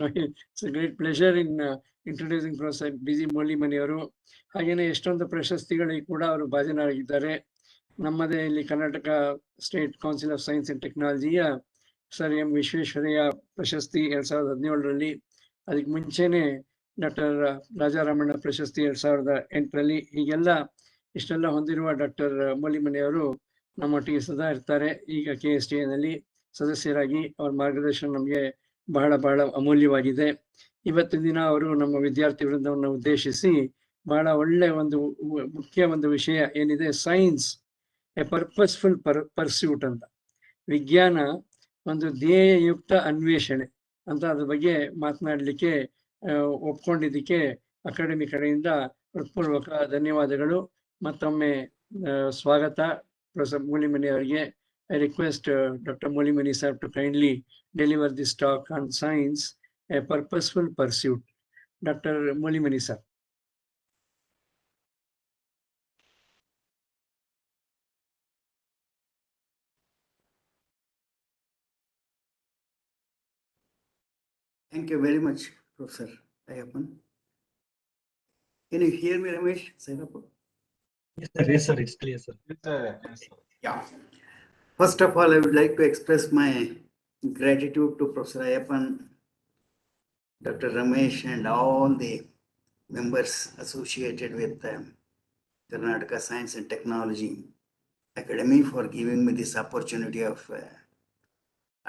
It's a great pleasure in introducing Professor B.G. Mulimani ಅವರು. ಹಾಗೇನೆ ಎಷ್ಟೊಂದು ಪ್ರಶಸ್ತಿಗಳಿಗೆ ಕೂಡ ಅವರು ಭಾಜನರಾಗಿದ್ದಾರೆ. ನಮ್ಮದೇ ಇಲ್ಲಿ Karnataka state council of science and ಟೆಕ್ನಾಲಜಿಯ ಸರ್ ಎಂ ವಿಶ್ವೇಶ್ವರಯ್ಯ ಪ್ರಶಸ್ತಿ 2017ರಲ್ಲಿ, ಅದಕ್ಕೆ ಮುಂಚೆನೆ ಡಾಕ್ಟರ್ ರಾಜಾರಾಮಣ್ಣ ಪ್ರಶಸ್ತಿ 2008ರಲ್ಲಿ, ಹೀಗೆಲ್ಲ ಇಷ್ಟೆಲ್ಲ ಹೊಂದಿರುವ ಡಾಕ್ಟರ್ ಮುಲಿಮನಿ ಅವರು ನಮ್ಮೊಟ್ಟಿಗೆ ಸದಾ ಇರ್ತಾರೆ. ಈಗ KSTA ಸದಸ್ಯರಾಗಿ ಅವ್ರ ಮಾರ್ಗದರ್ಶನ ನಮಗೆ ಬಹಳ ಬಹಳ ಅಮೂಲ್ಯವಾಗಿದೆ. ಇವತ್ತಿನ ದಿನ ಅವರು ನಮ್ಮ ವಿದ್ಯಾರ್ಥಿ ವೃಂದವನ್ನು ಉದ್ದೇಶಿಸಿ ಬಹಳ ಒಳ್ಳೆ ಮುಖ್ಯ ವಿಷಯ ಏನಿದೆ, ಸೈನ್ಸ್ ಎ ಪರ್ಪಸ್ಫುಲ್ ಪರ್ಸ್ಯೂಟ್ ಅಂತ, ವಿಜ್ಞಾನ ಒಂದು ಧ್ಯೇಯಯುಕ್ತ ಅನ್ವೇಷಣೆ ಅಂತ ಅದ್ರ ಬಗ್ಗೆ ಮಾತನಾಡಲಿಕ್ಕೆ ಒಪ್ಕೊಂಡಿದ್ದಕ್ಕೆ ಅಕಾಡೆಮಿ ಕಡೆಯಿಂದ ಹೃತ್ಪೂರ್ವಕ ಧನ್ಯವಾದಗಳು. ಮತ್ತೊಮ್ಮೆ ಸ್ವಾಗತ ಪ್ರೊಫೆಸರ್ ಮುಲಿಮನಿ ಅವರಿಗೆ. I request Dr. Mulimani sir to kindly deliver this talk on science, a purposeful pursuit. Dr. Mulimani sir. Thank you very much, Professor Ayappan. Can you hear me, Ramesh? Yes, sir. It's clear, sir. Yes, sir. Yeah. First of all, I would like to express my gratitude to Professor Ayappan, Dr. Ramesh, and all the members associated with Karnataka Science and Technology Academy for giving me this opportunity of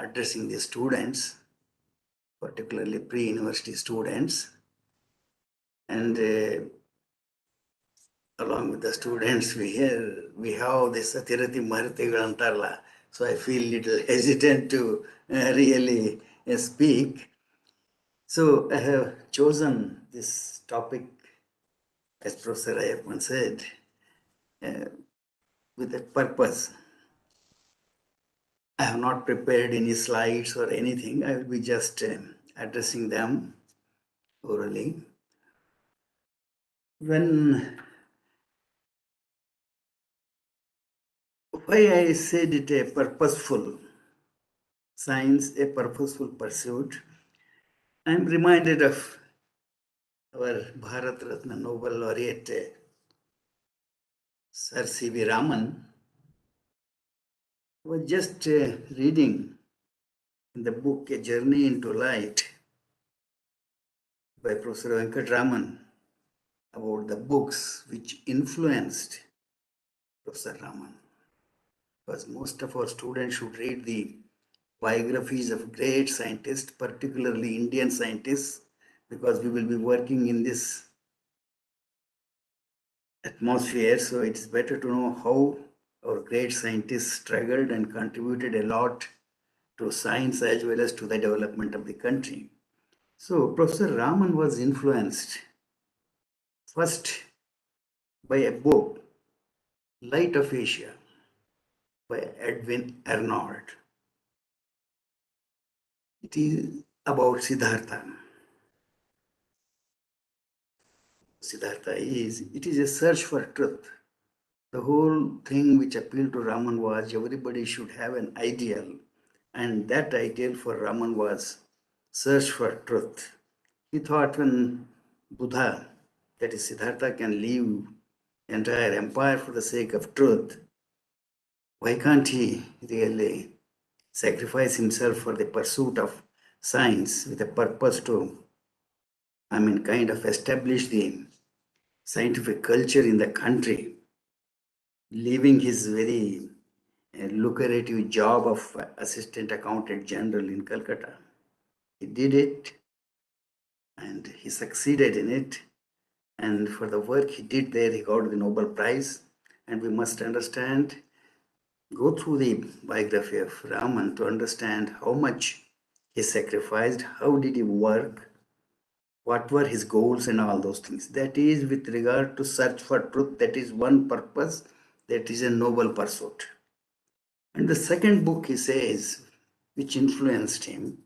addressing the students, particularly pre-university students. And along with the students, we have this Satirati Martigalantarla. So I feel a little hesitant to really speak. So I have chosen this topic, as Professor Ayappan said, with a purpose. I have not prepared any slides or anything. I will be just addressing them orally. Why I said it a purposeful science, a purposeful pursuit, I am reminded of our Bharat Ratna Nobel laureate, Sir C.V. Raman. I was just reading in the book A Journey into Light by Professor Venkat Raman about the books which influenced Professor Raman. Because most of our students should read the biographies of great scientists, particularly Indian scientists, because we will be working in this atmosphere. So it's better to know how our great scientists struggled and contributed a lot to science as well as to the development of the country. So Professor Raman was influenced first by a book, Light of Asia, by Edwin Arnold. It is about Siddhartha. It is a search for truth. The whole thing which appealed to Raman was everybody should have an ideal, and that ideal for Raman was search for truth. He thought when Buddha, that is Siddhartha, can leave entire empire for the sake of truth, why can't he really sacrifice himself for the pursuit of science with a purpose to, kind of establish the scientific culture in the country, leaving his very lucrative job of Assistant Accountant General in Calcutta. He did it and he succeeded in it. And for the work he did there, he got the Nobel Prize. And we must understand, go through the biography of Raman to understand how much he sacrificed, how did he work, what were his goals and all those things. That is with regard to search for truth. That is one purpose. That is a noble pursuit. And the second book he says, which influenced him,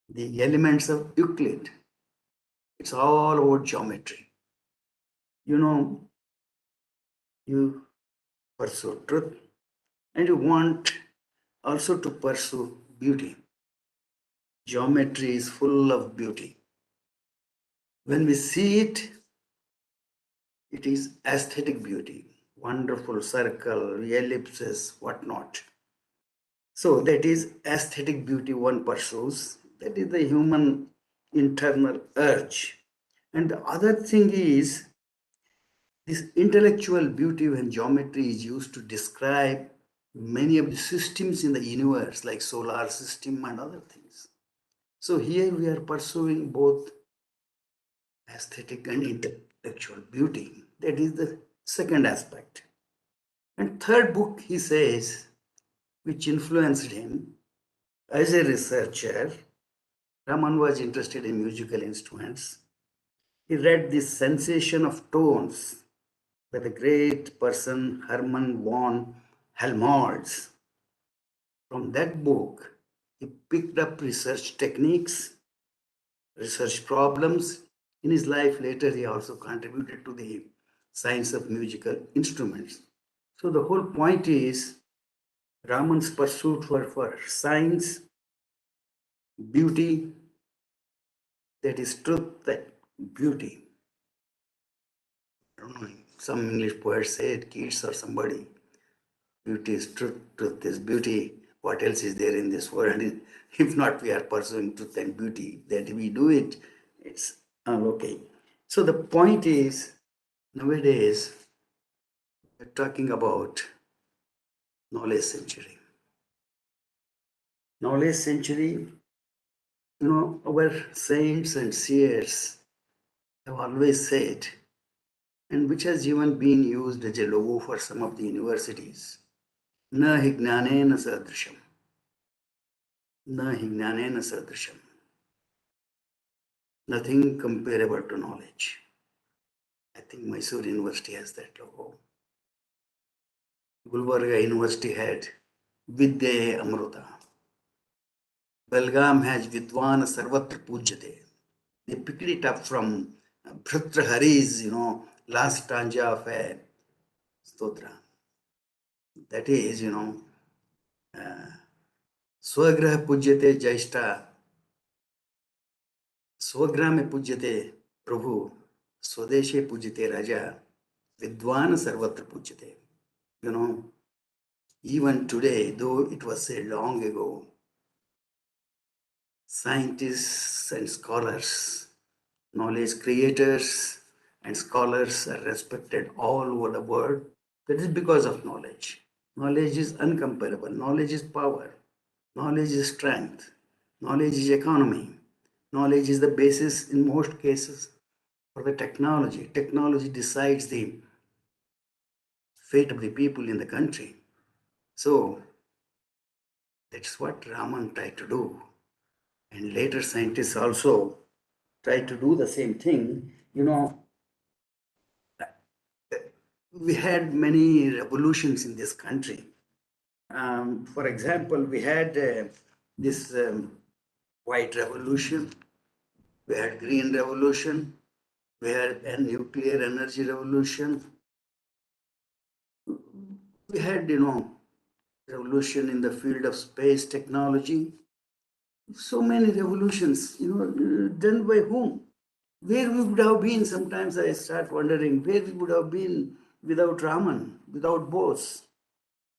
The Elements of Euclid. It's all about geometry. You pursue truth and you want also to pursue beauty. geometry is full of beauty. When we see it, it is aesthetic beauty, wonderful circle, ellipses, whatnot. So that is aesthetic beauty one pursues. That is the human internal urge. And the other thing is this intellectual beauty when geometry is used to describe many of the systems in the universe, like solar system and other things. So here we are pursuing both aesthetic and intellectual beauty. That is the second aspect. And third book, he says, which influenced him as a researcher, Raman was interested in musical instruments. He read The Sensation of Tones by the great person Hermann von Helmholtz. From that book, he picked up research techniques, research problems. In his life later, he also contributed to the science of musical instruments. So the whole point is Raman's pursuit for science, beauty, that is truth, that beauty. I don't know, some English poet said, Keats or somebody, beauty is truth, truth is beauty. What else is there in this world? If not, we are pursuing truth and beauty. That we do it, it's all okay. So the point is, nowadays, we're talking about knowledge century. Knowledge century, our saints and seers have always said, and which has even been used as a logo for some of the universities, na hi gnanena sadrisham. Na hi gnanena sadrisham. Nothing comparable to knowledge. I think Mysore University has that logo. Gulbarga University had Vidya Amruta. Belgaum has Vidwan Sarvatra Pujyate. They picked it up from Bhartrhari's, last stanza of a stotra. That is, Swagraha Pujyate Jaishta. Swagraha me Pujyate Prabhu. Swadeshe Pujyate Raja. Vidwan Sarvatra Pujyate. Even today, though it was said long ago, scientists and scholars, knowledge creators and scholars are respected all over the world. That is because of knowledge. Knowledge is uncomparable. Knowledge is power. Knowledge is strength. Knowledge is economy. Knowledge is the basis in most cases for the technology. Technology decides the fate of the people in the country. So that's what Raman tried to do. And later scientists also tried to do the same thing. We had many revolutions in this country. For example, we had this white revolution, we had green revolution, we had a nuclear energy revolution, we had, revolution in the field of space technology. So many revolutions, done by whom? Where we would have been, sometimes I start wondering, where we would have been without Raman, without Bose,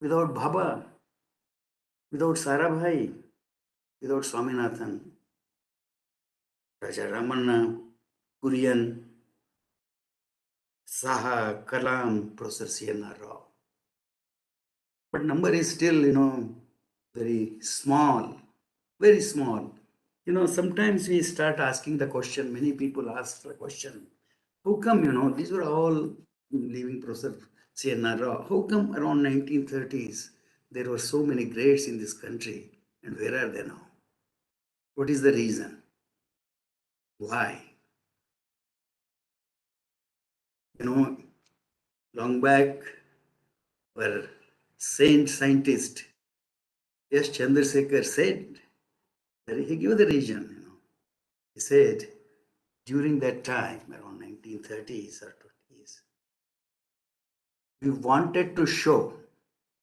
without Bhabha, without Sarabhai, without Swaminathan, Raja Ramanna, Kurian, Saha, Kalam, Professor C.N.R. Rao. But number is still, very small, very small. Sometimes we start asking the question, many people ask the question, how come, these were all living Professor C.N.R. Rao, how come around 1930s there were so many greats in this country and where are they now? What is the reason? Why? Long back, were saint scientist S. Chandrasekhar said, that he gave the reason. He said, during that time, around 1930s or 20s, we wanted to show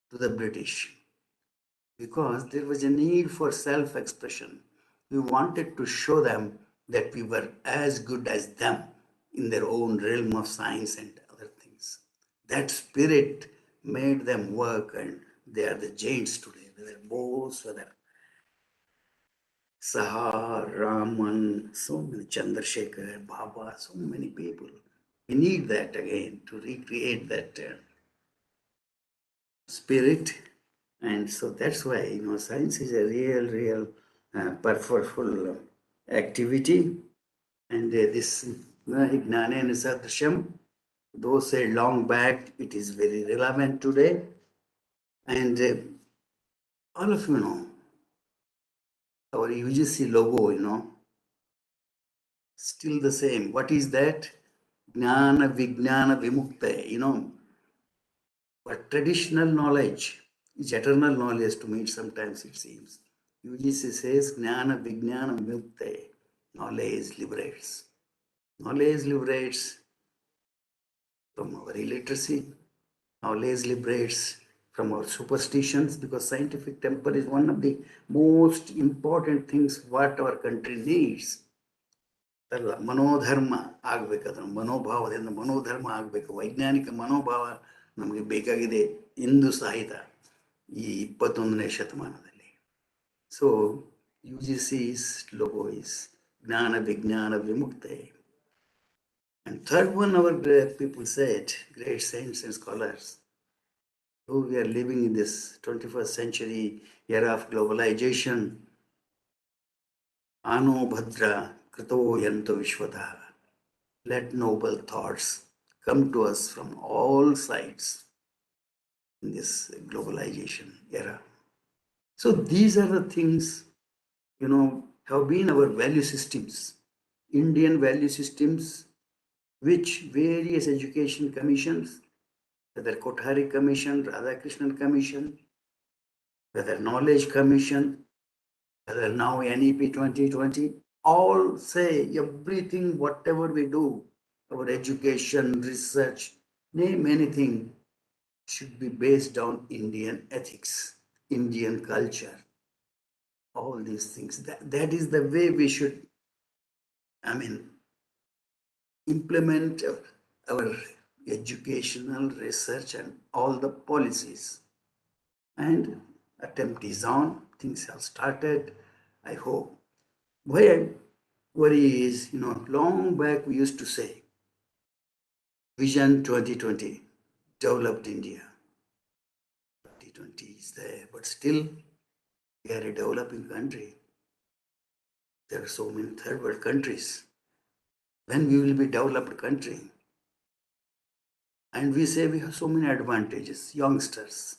to the British because there was a need for self-expression. We wanted to show them that we were as good as them in their own realm of science and other things. That spirit made them work, and they are the giants today. Whether Bose, whether Saha, Raman, so many Chandrasekhar, Baba, so many people. We need that again to recreate that spirit. And so that's why, science is a real purposeful activity. And this Gnanena Sadrisham, those said long back, it is very relevant today. And all of you know, our UGC logo, still the same. What is that? Jnana Vijnana Vimukta, but traditional knowledge is eternal knowledge to me sometimes it seems. UGC says Jnana Vijnana Vimukta, knowledge liberates. Knowledge liberates from our illiteracy. Knowledge liberates from our superstitions, because scientific temper is one of the most important things what our country needs. ಅಲ್ಲ ಮನೋಧರ್ಮ ಆಗಬೇಕಂದ್ರೆ ಮನೋಭಾವದಿಂದ ಮನೋಧರ್ಮ ಆಗಬೇಕು. ವೈಜ್ಞಾನಿಕ ಮನೋಭಾವ ನಮಗೆ ಬೇಕಾಗಿದೆ ಇಂದು ಸಹಿತ ಈ 21ನೇ ಶತಮಾನದಲ್ಲಿ. ಸೊ UGC's logo is ಜ್ಞಾನ ವಿಜ್ಞಾನ ವಿಮುಕ್ತೆ. And third one, our people said, great saints and scholars, though we are living in this 21st century era of globalization, Ano Bhadra Krito Yanto Vishwada. Let noble thoughts come to us from all sides in this globalization era. So these are the things, have been our value systems, Indian value systems, which various education commissions, whether Kothari Commission, Radhakrishnan Commission, whether Knowledge Commission, whether now NEP 2020, all say everything, whatever we do, our education, research, name anything, should be based on Indian ethics, Indian culture, all these things. That is the way we should, implement our educational research and all the policies. And attempt is on, things have started, I hope. Why I worry is, long back we used to say, Vision 2020, developed India. 2020 is there, but still we are a developing country. There are so many third world countries. When we will be developed country? And we say we have so many advantages, youngsters.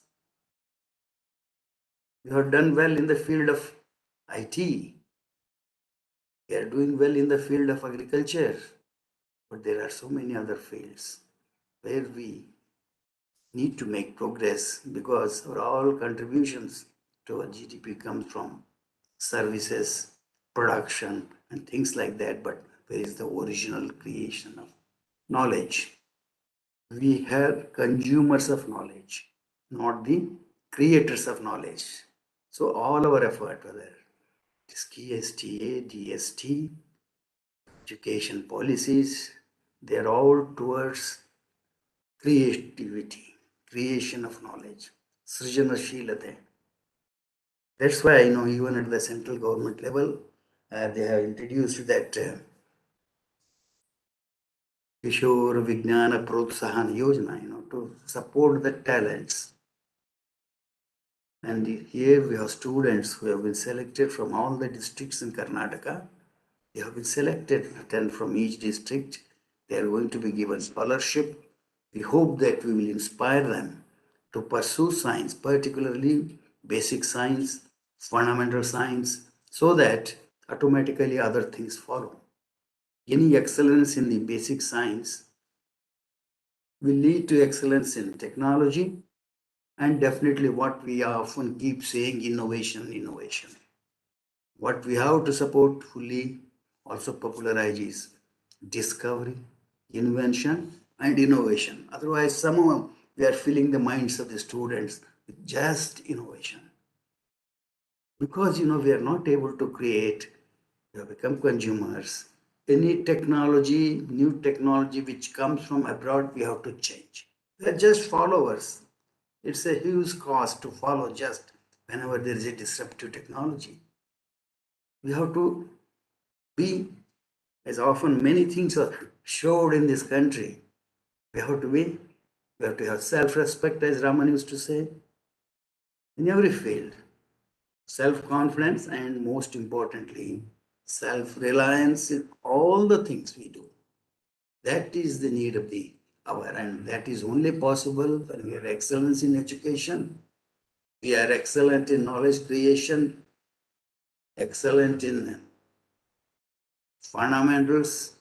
We have done well in the field of IT. We are doing well in the field of agriculture. But there are so many other fields where we need to make progress, because all contributions to our GDP comes from services, production, and things like that. But where is the original creation of knowledge? We have consumers of knowledge, not the creators of knowledge. So all our effort, whether it is KSTA, DST, education policies, they are all towards creativity, creation of knowledge, srijanashilate. That's why even at the central government level, they have introduced that Kishore Vijnana Protsahan Yojana, to support the talents. And here we have students who have been selected from all the districts in Karnataka. They have been selected, 10 from each district. They are going to be given scholarship. We hope that we will inspire them to pursue science, particularly basic science, fundamental science, so that automatically other things follow. Any excellence in the basic science will lead to excellence in technology, and definitely what we often keep saying, innovation. What we have to support fully, also popularize, is discovery, invention, and innovation. Otherwise, somehow we are filling the minds of the students with just innovation. Because, we are not able to create We have become consumers. Any technology, new technology which comes from abroad, we have to change. We are just followers. It's a huge cost to follow just whenever there is a disruptive technology. We have to be, as often many things are showed in this country, we have to have self-respect, as Raman used to say, in every field. Self-confidence, and most importantly, self-reliance in all the things we do. That is the need of the hour, and that is only possible when we have excellence in education, we are excellent in knowledge creation, excellent in fundamentals,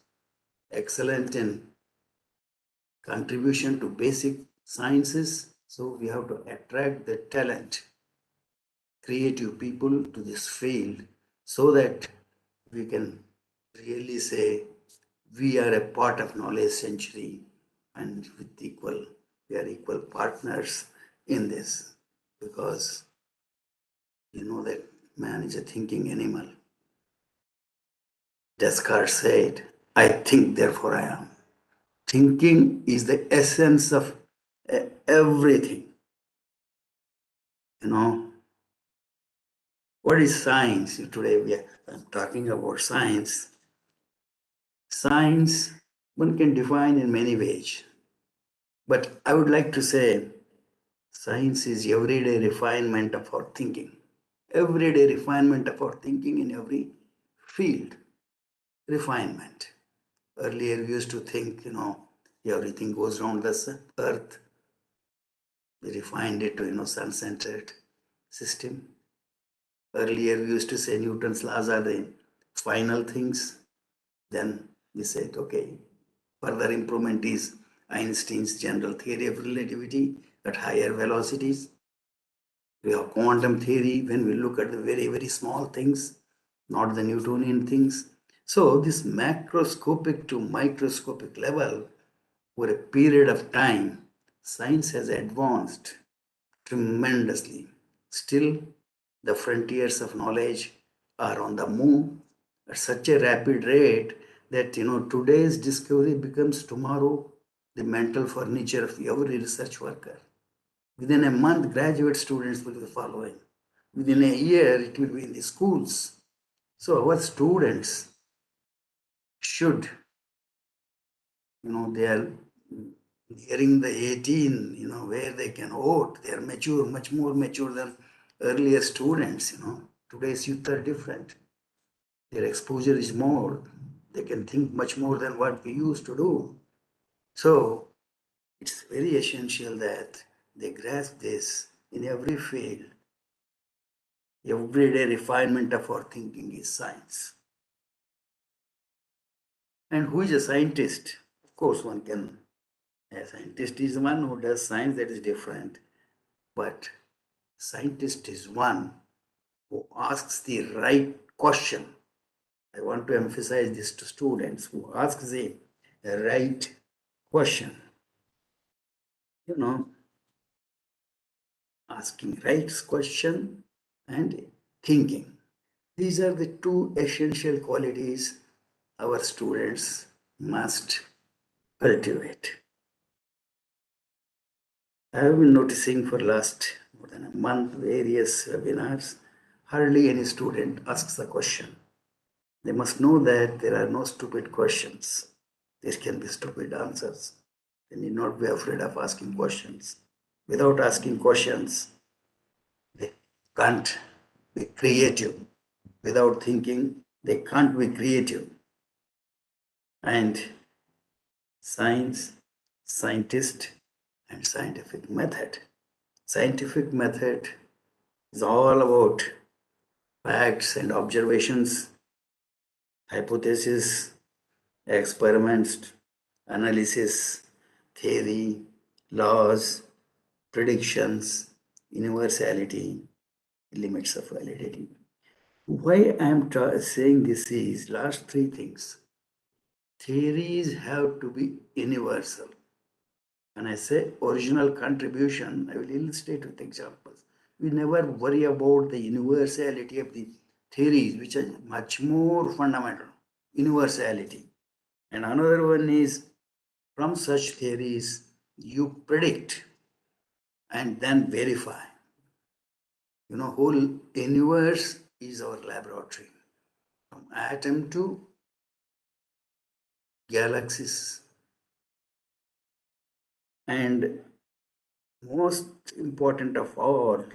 excellent in contribution to basic sciences. So we have to attract the talent, creative people to this field so that we can really say we are a part of knowledge century, and we are equal partners in this, because you know that man is a thinking animal. Descartes said, I think, therefore I am. Thinking is the essence of everything. You know, what is science? Today I'm talking about science. Science, one can define in many ways. But I would like to say science is everyday refinement of our thinking. Everyday refinement of our thinking in every field. Refinement. Earlier we used to think, everything goes around the earth. We refined it to, sun-centered system. Earlier we used to say Newton's laws are the final things. Then we said, okay, further improvement is Einstein's general theory of relativity at higher velocities. We have quantum theory when we look at the very, very small things, not the Newtonian things. So this macroscopic to microscopic level, over a period of time, science has advanced tremendously. Still, the frontiers of knowledge are on the move at such a rapid rate that today's discovery becomes tomorrow the mental furniture of every research worker. Within a month, graduate students will be following. Within a year, it will be in the schools. So our students should, they are nearing the 18, where they can vote. They are mature, much more mature than earlier students, Today's youth are different. Their exposure is more. They can think much more than what we used to do. So it's very essential that they grasp this in every field. Everyday refinement of our thinking is science. And who is a scientist? Of course, a scientist is one who does science, that is different. But scientist is one who asks the right question. I want to emphasize this to students, who asks the right question. Asking right question and thinking. These are the two essential qualities our students must cultivate. I have been noticing for last more than a month various webinars. Hardly any student asks a question. They must know that there are no stupid questions. There can be stupid answers. They need not be afraid of asking questions. Without asking questions, they can't be creative. Without thinking, they can't be creative. And science, scientist, and scientific method. Scientific method is all about facts and observations, hypothesis, experiments, analysis, theory, laws, predictions, universality, limits of validity. Why I am saying this is last three things. Theories have to be universal. When I say original contribution, I will illustrate with examples. We never worry about the universality of the theories which are much more fundamental, universality. And another one is from such theories, you predict and then verify. You know, whole universe is our laboratory. From atom to galaxies. And most important of all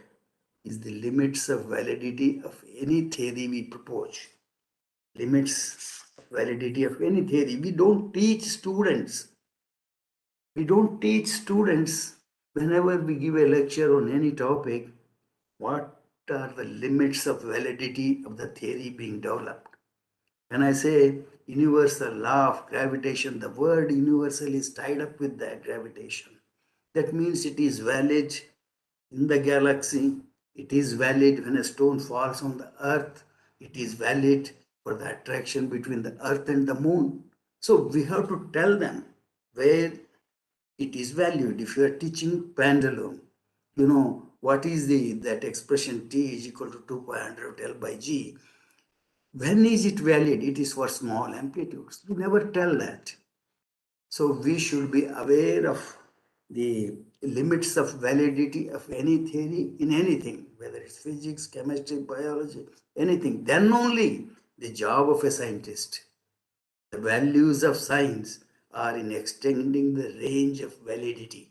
is the limits of validity of any theory we propose. Limits of validity of any theory. We don't teach students. We don't teach students whenever we give a lecture on any topic, what are the limits of validity of the theory being developed. When I say universal law of gravitation, the word universal is tied up with that gravitation. That means it is valid in the galaxy. It is valid when a stone falls on the earth. It is valid for the attraction between the earth and the moon. So we have to tell them where it is valued. If you are teaching pendulum, you know, what is that expression T is equal to 2 pi under root L by G. When is it valid? It is for small amplitudes. We never tell that. So we should be aware of the limits of validity of any theory in anything, whether it's physics, chemistry, biology, anything. Then only the job of a scientist. The values of science are in extending the range of validity.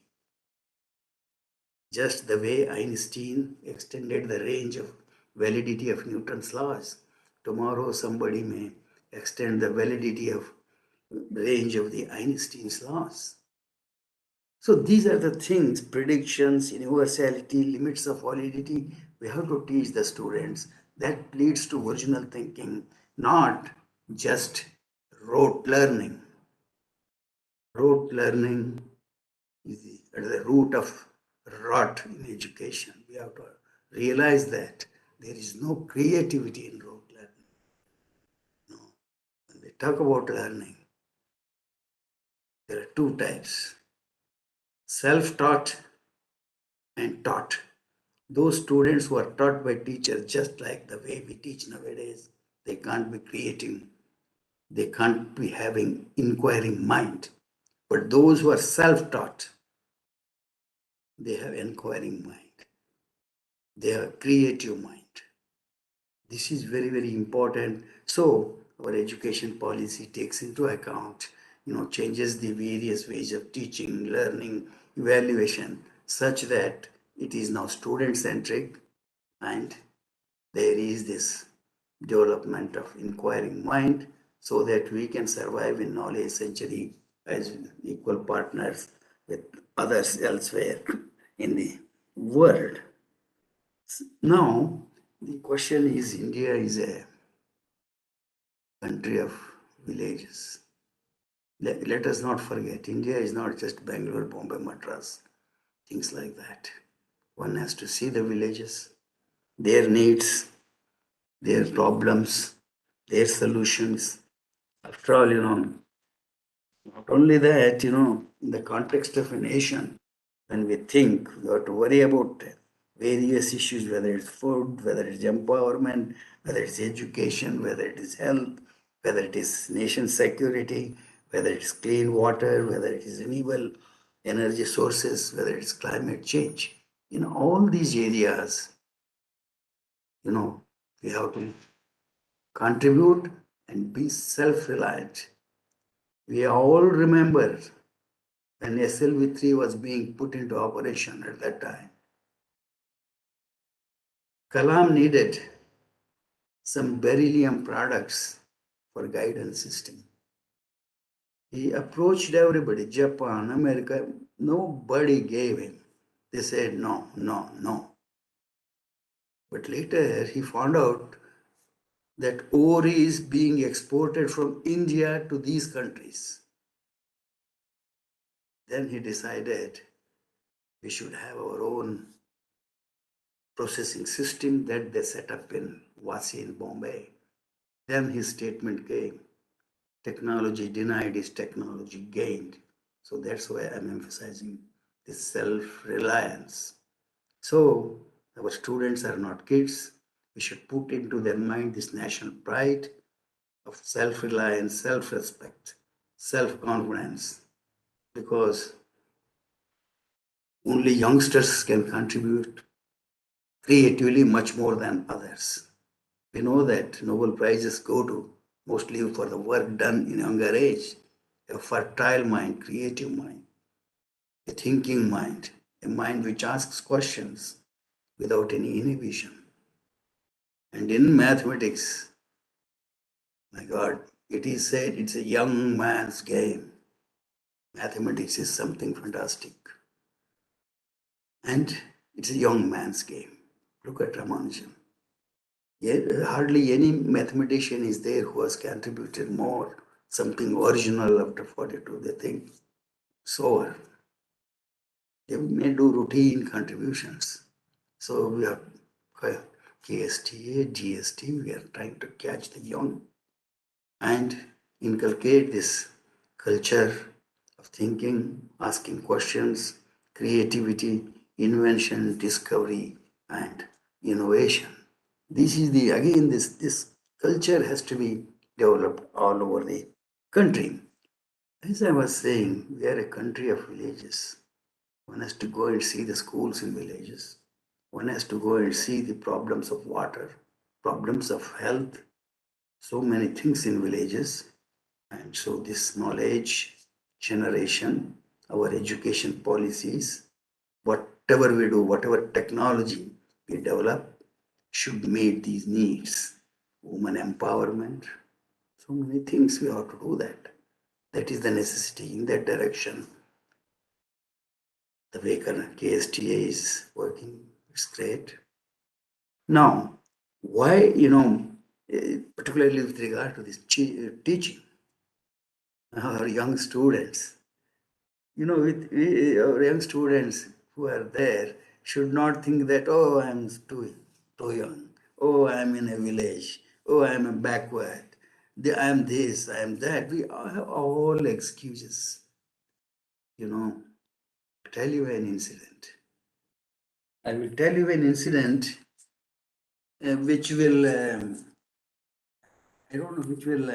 Just the way Einstein extended the range of validity of Newton's laws. Tomorrow somebody may extend the validity of range of the Einstein's laws. So these are the things, predictions, universality, limits of validity, we have to teach the students. That leads to original thinking, not just rote learning. Rote learning is at the root of rot in education. We have to realize that there is no creativity in rote learning. No. When we talk about learning, there are two types: self-taught and taught. Those students who are taught by teachers, just like the way we teach nowadays, they can't be creative. They can't be having inquiring mind. But those who are self-taught, they have inquiring mind. They have creative mind. This is very, very important. So our education policy takes into account, changes the various ways of teaching, learning, evaluation, such that it is now student-centric and there is this development of inquiring mind so that we can survive in knowledge century as equal partners with others elsewhere in the world. Now, the question is, India is a country of villages. Let us not forget, India is not just Bangalore, Bombay, Madras, things like that. One has to see the villages, their needs, their problems, their solutions. After all, not only that, in the context of a nation, when we think we have to worry about various issues, whether it's food, whether it's empowerment, whether it's education, whether it is health, whether it is nation security, whether it's clean water, whether it is renewable energy sources, whether it's climate change. In all these areas, we have to contribute and be self-reliant. We all remember when SLV3 was being put into operation at that time. Kalam needed some beryllium products for guidance system. He approached everybody, Japan, America, nobody gave him. They said no, no, no. But later he found out that ore is being exported from India to these countries. Then he decided we should have our own processing system that they set up in Wasi in Bombay. Then his statement came, technology denied is technology gained. So that's why I'm emphasizing this self-reliance. So our students are not kids. We should put into their mind this national pride of self-reliance, self-respect, self-confidence, because only youngsters can contribute creatively much more than others. We know that Nobel Prizes go to mostly for the work done in younger age, a fertile mind, creative mind, a thinking mind, a mind which asks questions without any inhibition. And in mathematics, my God, it is said it's a young man's game. Mathematics is something fantastic. And it's a young man's game. Look at Ramanujan. Hardly any mathematician is there who has contributed more, something original after 42. They think so. They may do routine contributions. So we have KSTA, GST, we are trying to catch the young and inculcate this culture of thinking, asking questions, creativity, invention, discovery, and innovation. This is this culture has to be developed all over the country. As I was saying, we are a country of villages. One has to go and see the schools in villages. One has to go and see the problems of water, problems of health, so many things in villages. And so this knowledge generation, our education policies, whatever we do, whatever technology we develop, should meet these needs. Women empowerment, so many things we have to do that. That is the necessity. In that direction, the way KSTA is working, it's great. Now, why, particularly with regard to this teaching, our young students, with our young students who are there should not think that, oh, I'm too young, oh, I'm in a village, oh, I'm a backward, I'm this, I'm that. We have all excuses. I'll tell you an incident. I will tell you an incident which will, I don't know, which will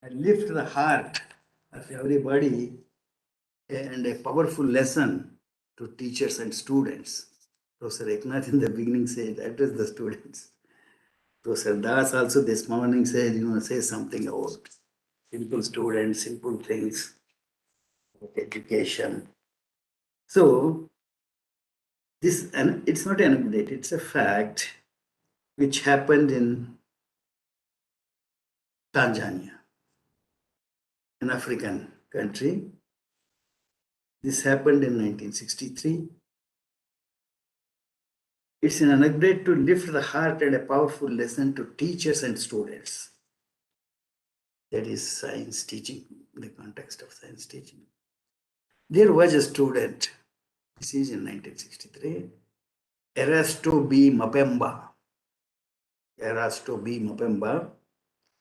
lift the heart of everybody and a powerful lesson to teachers and students. Professor Eknath in the beginning said, address the students. Professor Das also this morning said, say something about simple students, simple things, education. So, and it's not an anecdote, it's a fact which happened in Tanzania, an African country. This happened in 1963. It's an anecdote to lift the heart and a powerful lesson to teachers and students. That is science teaching, in the context of science teaching. There was a student, this is in 1963, Erasto B. Mapemba,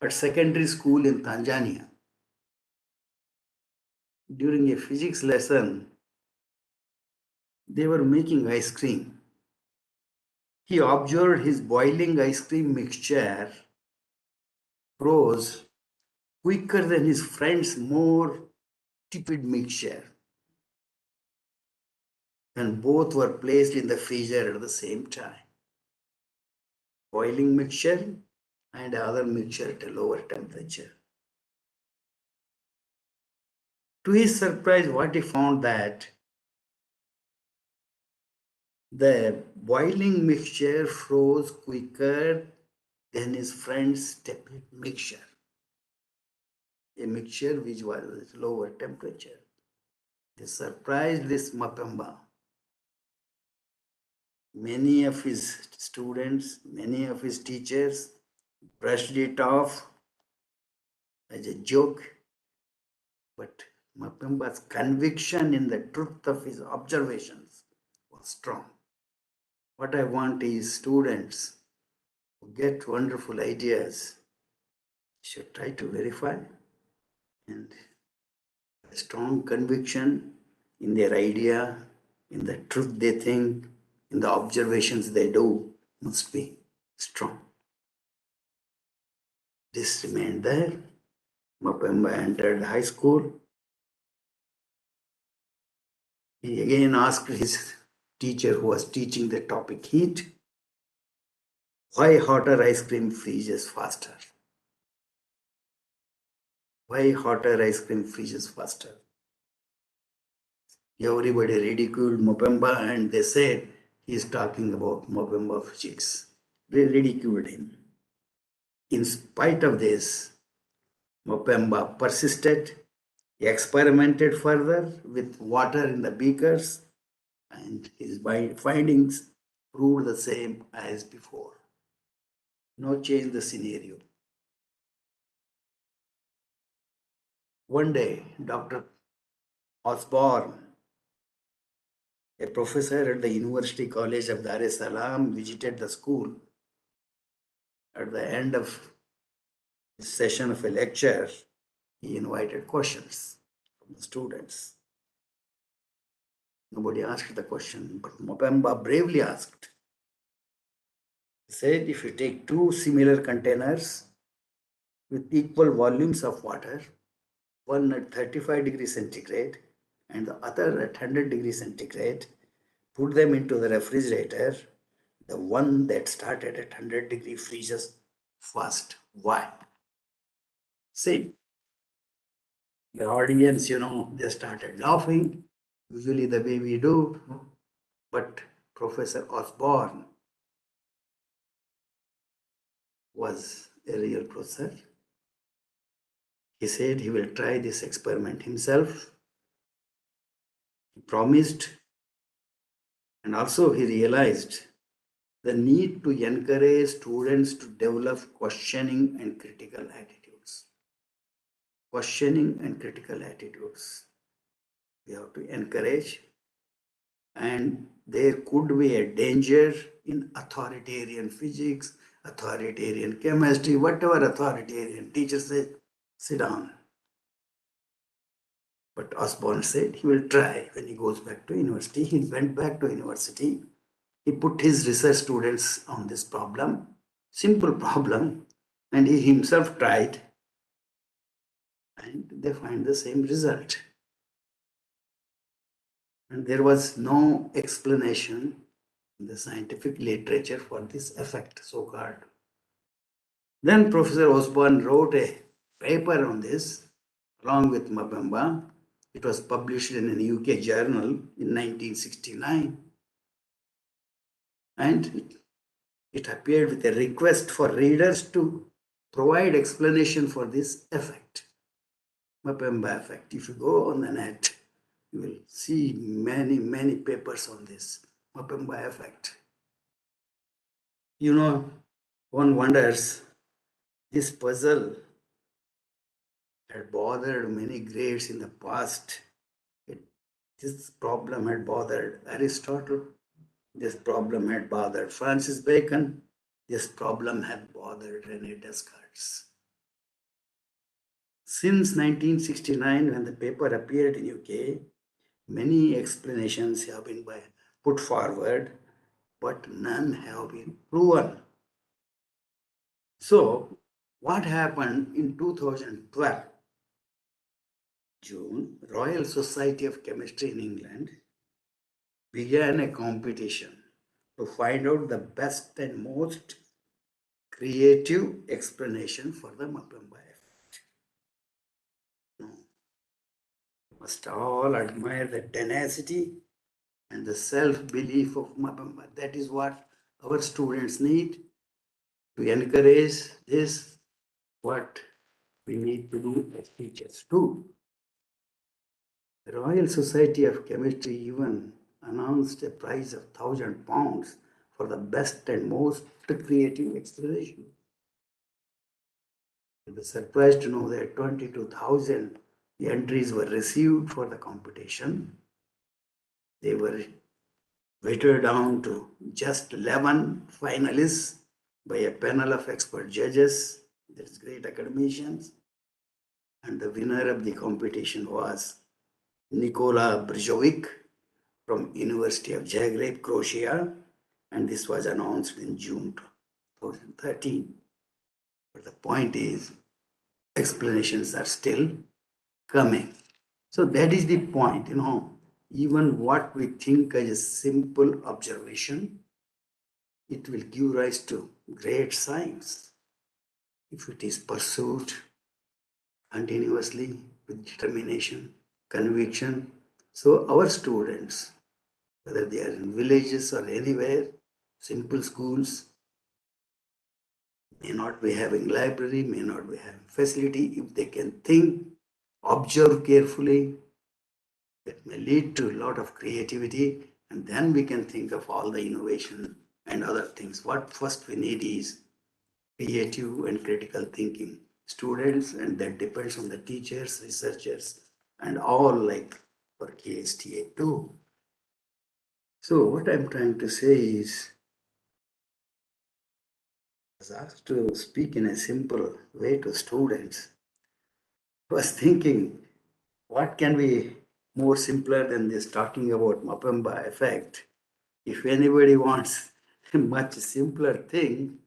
at secondary school in Tanzania. During a physics lesson, they were making ice cream. He observed his boiling ice cream mixture froze quicker than his friend's more tepid mixture, and both were placed in the freezer at the same time. Boiling mixture and other mixture at a lower temperature. To his surprise, what he found that the boiling mixture froze quicker than his friend's tepid mixture, a mixture which was at lower temperature. This surprised this Mapemba. Many of his students, many of his teachers brushed it off as a joke, but Mapemba's conviction in the truth of his observations was strong. What I want is students who get wonderful ideas should try to verify and a strong conviction in their idea, in the truth they think, in the observations they do must be strong. This remained there. Mapemba entered high school. He again asked his teacher who was teaching the topic heat, why hotter ice cream freezes faster? Why hotter ice cream freezes faster? Everybody ridiculed Mapemba and they said he is talking about Mapemba physics. They ridiculed him. In spite of this, Mapemba persisted. He experimented further with water in the beakers and his findings proved the same as before. No change in the scenario. One day, Dr. Osborne, a professor at the University College of Dar es Salaam, visited the school. At the end of the session of a lecture, he invited questions from the students. Nobody asked the question, but Mapemba bravely asked. He said, if you take two similar containers with equal volumes of water, one at 35 degrees centigrade and the other at 100 degrees centigrade, put them into the refrigerator, the one that started at 100 degrees freezes fast. Why? See, the audience, they started laughing, usually the way we do, but Professor Osborne was a real professor. He said he will try this experiment himself. He promised, and also he realized the need to encourage students to develop questioning and critical attitudes. Questioning and critical attitudes. We have to encourage, and there could be a danger in authoritarian physics, authoritarian chemistry, whatever authoritarian teachers say, sit down. But Osborne said he will try when he goes back to university. He went back to university. He put his research students on this problem, simple problem, and he himself tried, and they find the same result. And there was no explanation in the scientific literature for this effect, so-called. Then Professor Osborne wrote a paper on this along with Mapemba. It was published in a UK journal in 1969. And it appeared with a request for readers to provide explanation for this effect, Mapemba effect. If you go on the net, you will see many, many papers on this Mapemba effect. One wonders, this puzzle had bothered many greats in the past. This problem had bothered Aristotle. This problem had bothered Francis Bacon. This problem had bothered René Descartes. Since 1969, when the paper appeared in UK, many explanations have been put forward, but none have been proven. So, what happened in 2012? June, Royal Society of Chemistry in England began a competition to find out the best and most creative explanation for the Mapemba effect. Must all admire the tenacity and the self-belief of Mapemba. That is what our students need to encourage this, what we need to do as teachers too. The Royal Society of Chemistry even announced a prize of £1,000 for the best and most creative explanation. You'll be surprised to know that 22,000 entries were received for the competition. They were whittled down to just 11 finalists by a panel of expert judges. That's great academicians. And the winner of the competition was Nikola Brzovic from University of Zagreb, Croatia. and this was announced in June 2013. But the point is, explanations are still coming. So that is the point, even what we think as a simple observation, it will give rise to great science if it is pursued continuously with determination, conviction. So our students, whether they are in villages or anywhere, simple schools, may not be having library, may not be having facility, if they can think, observe carefully, that may lead to a lot of creativity, and then we can think of all the innovation and other things. What first we need is creative and critical thinking students, and that depends on the teachers, researchers, and all, like for KSTA too. So what I'm trying to say is, I was asked to speak in a simple way to students. I was thinking, what can be more simpler than this talking about Mapamba effect? If anybody wants a much simpler thing,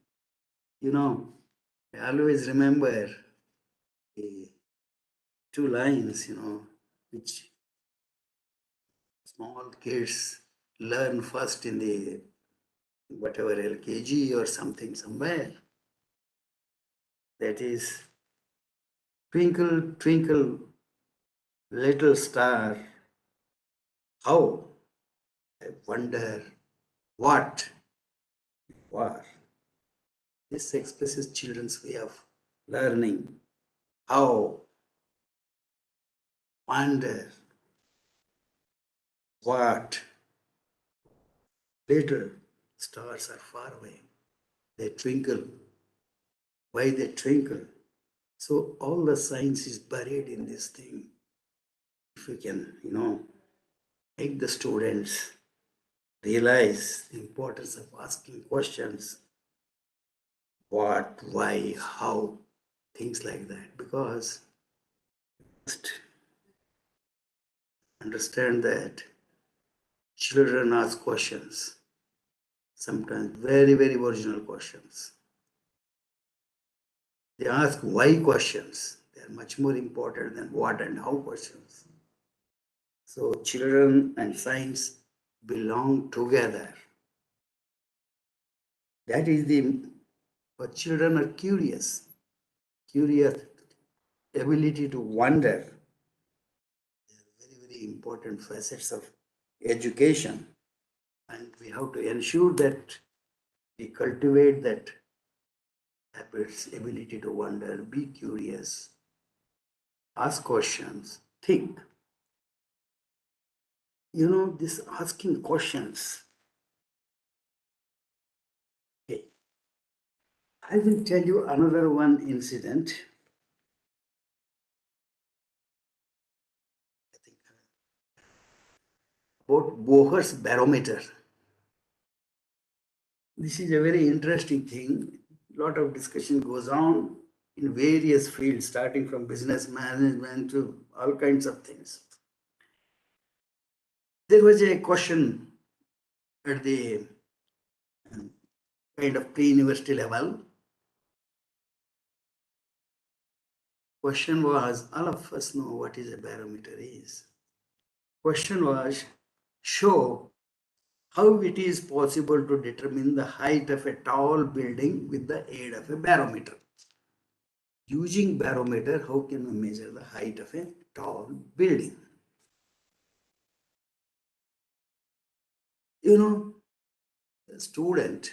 I always remember the two lines, which small kids learn first in the whatever LKG or something somewhere. That is, twinkle, twinkle, little star, how? I wonder what you are. This expresses children's way of learning. How? Wonder. What? Little stars are far away. They twinkle. Why they twinkle? So all the science is buried in this thing. If we can, make the students realize the importance of asking questions, what, why, how, things like that. Because just understand that children ask questions, sometimes very, very original questions. They ask why questions. They are much more important than what and how questions. So children and science belong together. That is but children are curious ability to wonder. They are very, very important facets of education. And we have to ensure that we cultivate that habits, ability to wonder, be curious, ask questions, think. This asking questions. Okay. I will tell you another one incident. I think about Bohr's barometer. This is a very interesting thing. A lot of discussion goes on in various fields, starting from business management to all kinds of things. There was a question at the kind of pre-university level. Question was, all of us know what is a barometer is. Question was, show how it is possible to determine the height of a tall building with the aid of a barometer. Using barometer, how can we measure the height of a tall building? The student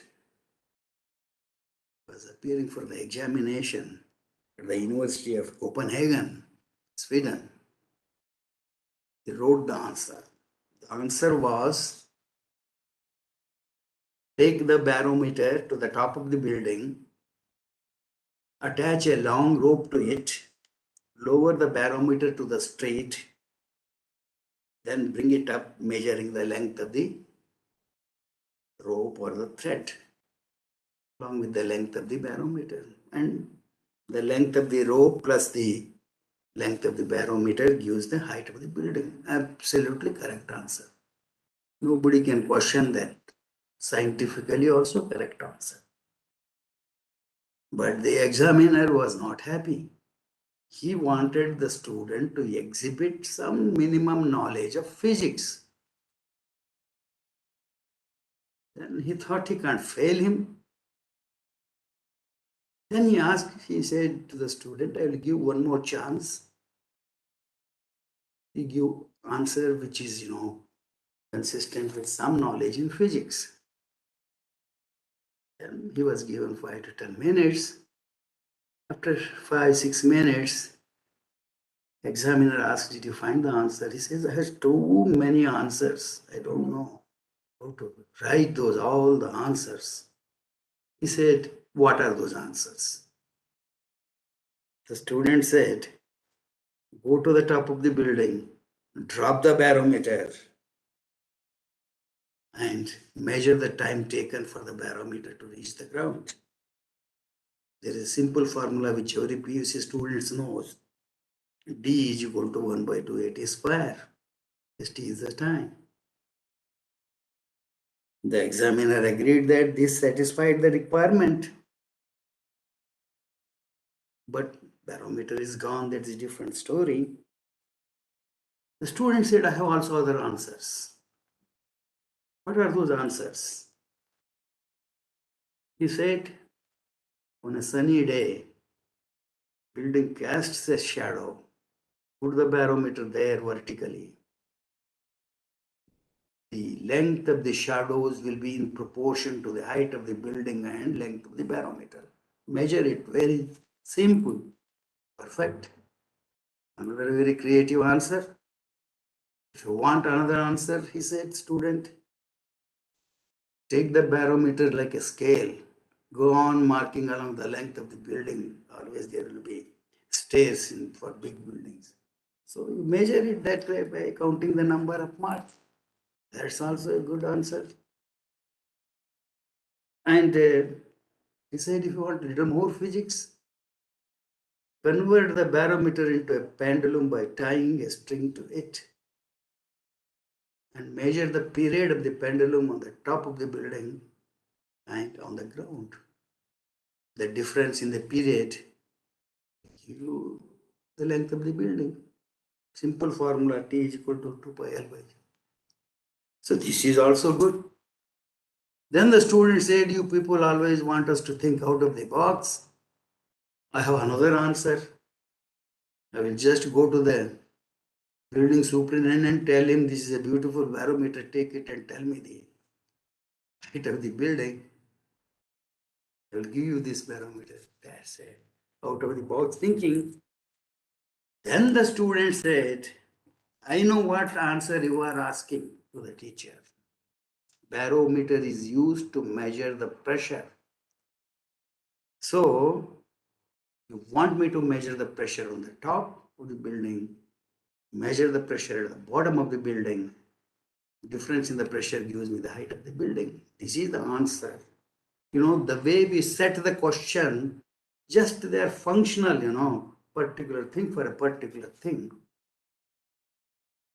was appearing for the examination at the University of Copenhagen, Sweden. He wrote the answer. The answer was, take the barometer to the top of the building, attach a long rope to it, lower the barometer to the street, then bring it up, measuring the length of the rope or the thread along with the length of the barometer. And the length of the rope plus the length of the barometer gives the height of the building. Absolutely correct answer. Nobody can question that. Scientifically also correct answer. But the examiner was not happy. He wanted the student to exhibit some minimum knowledge of physics. Then he thought he can't fail him. Then he said to the student, I will give one more chance. He give answer which is, consistent with some knowledge in physics. Then he was given 5 to 10 minutes. After 5-6 minutes, examiner asked, did you find the answer? He says, I have too many answers. I don't know how to write all the answers. He said, what are those answers? The student said, go to the top of the building, drop the barometer, and measure the time taken for the barometer to reach the ground. There is a simple formula which every PUC student knows. D is equal to 1 by 280 square. ST is the time. The examiner agreed that this satisfied the requirement. But barometer is gone, that's a different story. The student said, I have also other answers. What are those answers? He said, on a sunny day, building casts a shadow. Put the barometer there vertically. The length of the shadows will be in proportion to the height of the building and length of the barometer. Measure it, very simple, perfect. Another very creative answer. If you want another answer, he said, student, take the barometer like a scale. Go on marking along the length of the building. Always there will be stairs for big buildings. So you measure it that way by counting the number of marks. That's also a good answer. And he said, if you want a little more physics, convert the barometer into a pendulum by tying a string to it and measure the period of the pendulum on the top of the building and on the ground. The difference in the period gives you the length of the building. Simple formula, T is equal to 2 pi L by G. So this is also good. Then the student said, you people always want us to think out of the box. I have another answer. I will just go to the building superintendent and tell him this is a beautiful barometer, take it and tell me the height of the building. I will give you this barometer. That's it. Out of the box thinking. Then the student said, I know what answer you are asking to the teacher. Barometer is used to measure the pressure. So, you want me to measure the pressure on the top of the building, measure the pressure at the bottom of the building. Difference in the pressure gives me the height of the building. This is the answer. The way we set the question, just they are functional, particular thing for a particular thing.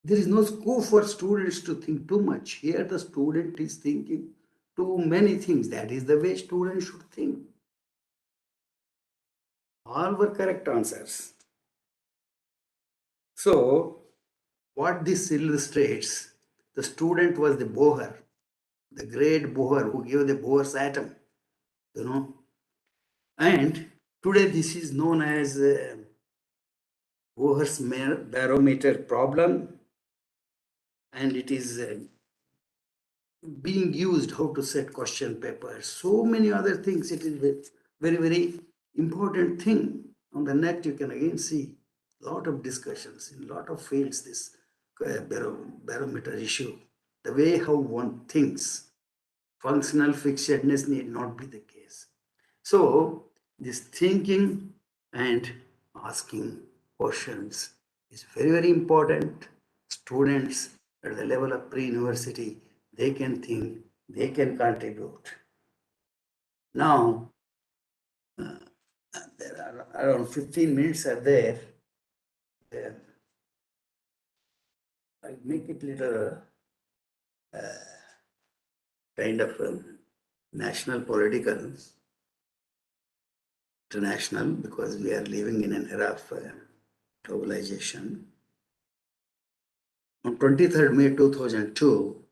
There is no scope for students to think too much. Here the student is thinking too many things. That is the way students should think. All were correct answers. So, what this illustrates, the student was the Bohr, the great Bohr who gave the Bohr's atom, And today this is known as Bohr's Barometer Problem, and it is being used how to set question papers. So many other things. It is very, very important thing. On the net, you can again see a lot of discussions in a lot of fields, this barometer issue. The way how one thinks, functional fixedness need not be the case. So, this thinking and asking questions is very, very important. Students at the level of pre-university, they can think, they can contribute. Now, there are around 15 minutes are there. I'll make it little kind of national political, international, because we are living in an era of globalization. On 23rd May 2002,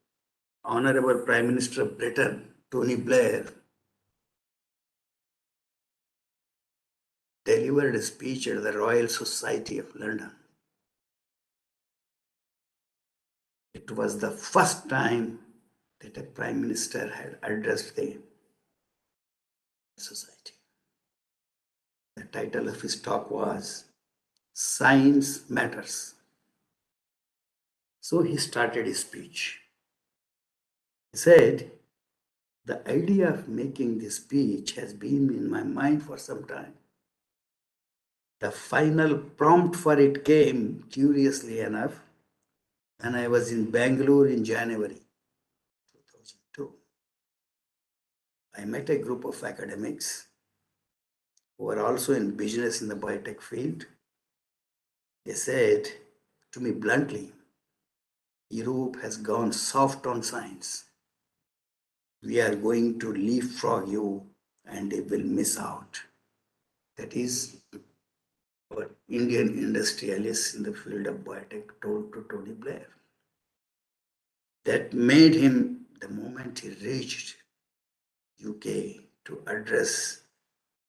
Honorable Prime Minister of Britain, Tony Blair, delivered a speech at the Royal Society of London. It was the first time that a Prime Minister had addressed the society. The title of his talk was Science Matters. So he started his speech. He said, the idea of making this speech has been in my mind for some time. The final prompt for it came, curiously enough, when I was in Bangalore in January 2002. I met a group of academics who are also in business in the biotech field. They said to me bluntly, Europe has gone soft on science. We are going to leapfrog you and they will miss out. That is what Indian industrialists in the field of biotech told to Tony Blair. That made him, the moment he reached UK to address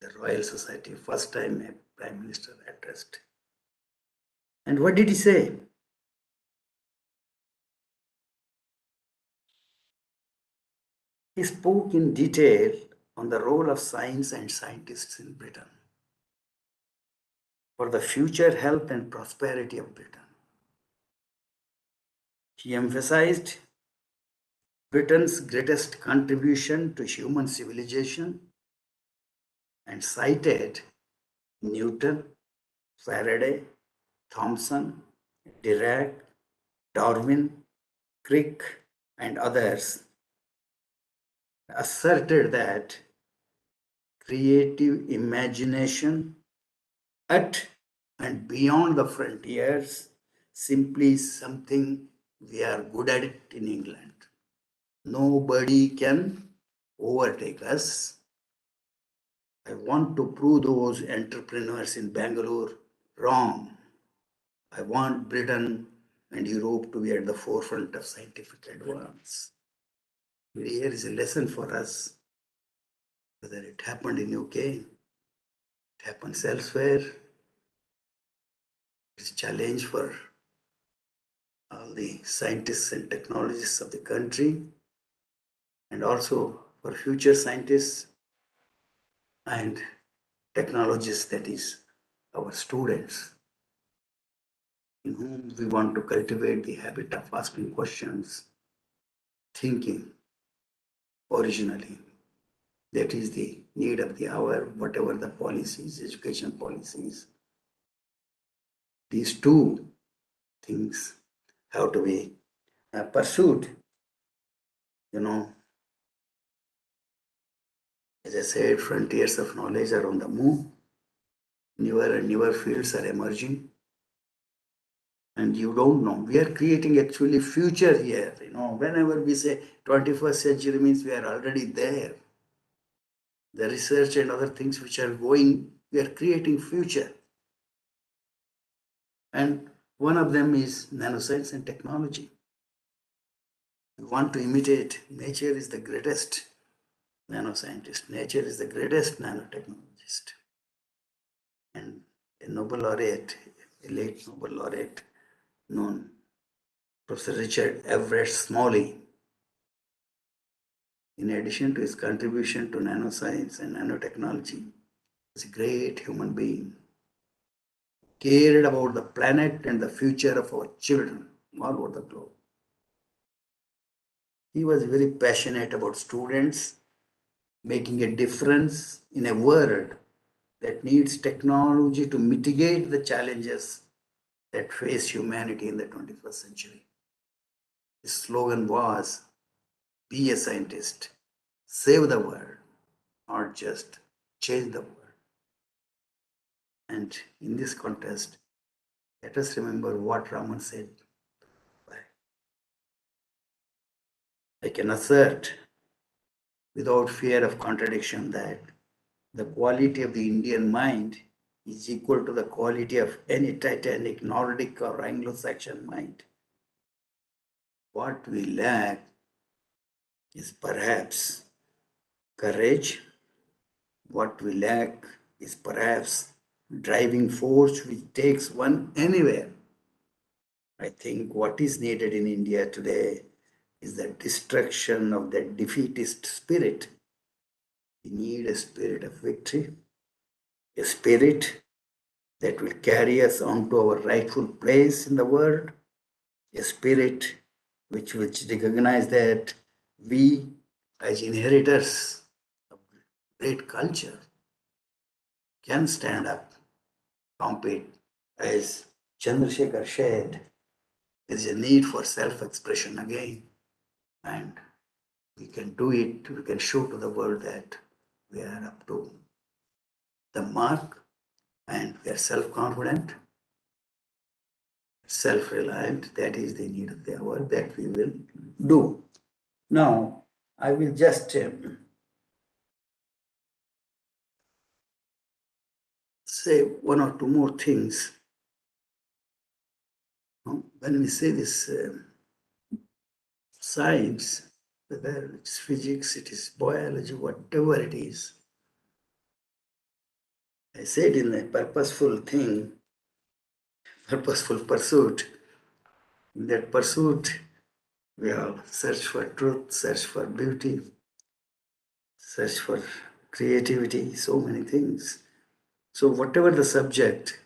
the Royal Society, first time a Prime Minister addressed. And what did he say? He spoke in detail on the role of science and scientists in Britain for the future health and prosperity of Britain. He emphasized Britain's greatest contribution to human civilization and cited Newton, Faraday, Thomson, Dirac, Darwin, Crick, and others, asserted that creative imagination at and beyond the frontiers simply something we are good at it in England. Nobody can overtake us. I want to prove those entrepreneurs in Bangalore wrong. I want Britain and Europe to be at the forefront of scientific advance. Here is a lesson for us. Whether it happened in UK, it happens elsewhere, it's a challenge for all the scientists and technologists of the country, and also for future scientists and technologists, that is, our students, in whom we want to cultivate the habit of asking questions, thinking originally. That is the need of the hour, whatever the policies, education policies. These two things have to be pursued. You know, as I said, frontiers of knowledge are on the move. Newer and newer fields are emerging. And you don't know. We are creating actually future here. You know, whenever we say 21st century means we are already there. The research and other things which are going, we are creating future. And one of them is nanoscience and technology. We want to imitate. Nature is the greatest nanoscientist. Nature is the greatest nanotechnologist. And a Nobel laureate, a late Nobel laureate known, Professor Richard Everett Smalley, in addition to his contribution to nanoscience and nanotechnology, was a great human being, cared about the planet and the future of our children all over the globe. He was very passionate about students making a difference in a world that needs technology to mitigate the challenges that face humanity in the 21st century. His slogan was, be a scientist, save the world, not just change the world. And in this context, let us remember what Raman said. I can assert without fear of contradiction that the quality of the Indian mind is equal to the quality of any Titanic, Nordic, or Anglo-Saxon mind. What we lack is perhaps courage. What we lack is perhaps driving force which takes one anywhere. I think what is needed in India today is the destruction of that defeatist spirit. We need a spirit of victory, a spirit that will carry us onto our rightful place in the world, a spirit which recognize that we, as inheritors of great culture, can stand up, compete. As Chandrasekhar shared, there is a need for self-expression again, and we can do it. We can show to the world that we are up to the mark, and we are self-confident, self-reliant. That is the need of the hour that we will do. Now, I will just say one or two more things. When we say this science, whether it's physics, it is biology, whatever it is, I said in a purposeful thing, purposeful pursuit. In that pursuit, we have search for truth, search for beauty, search for creativity, so many things. So whatever the subject,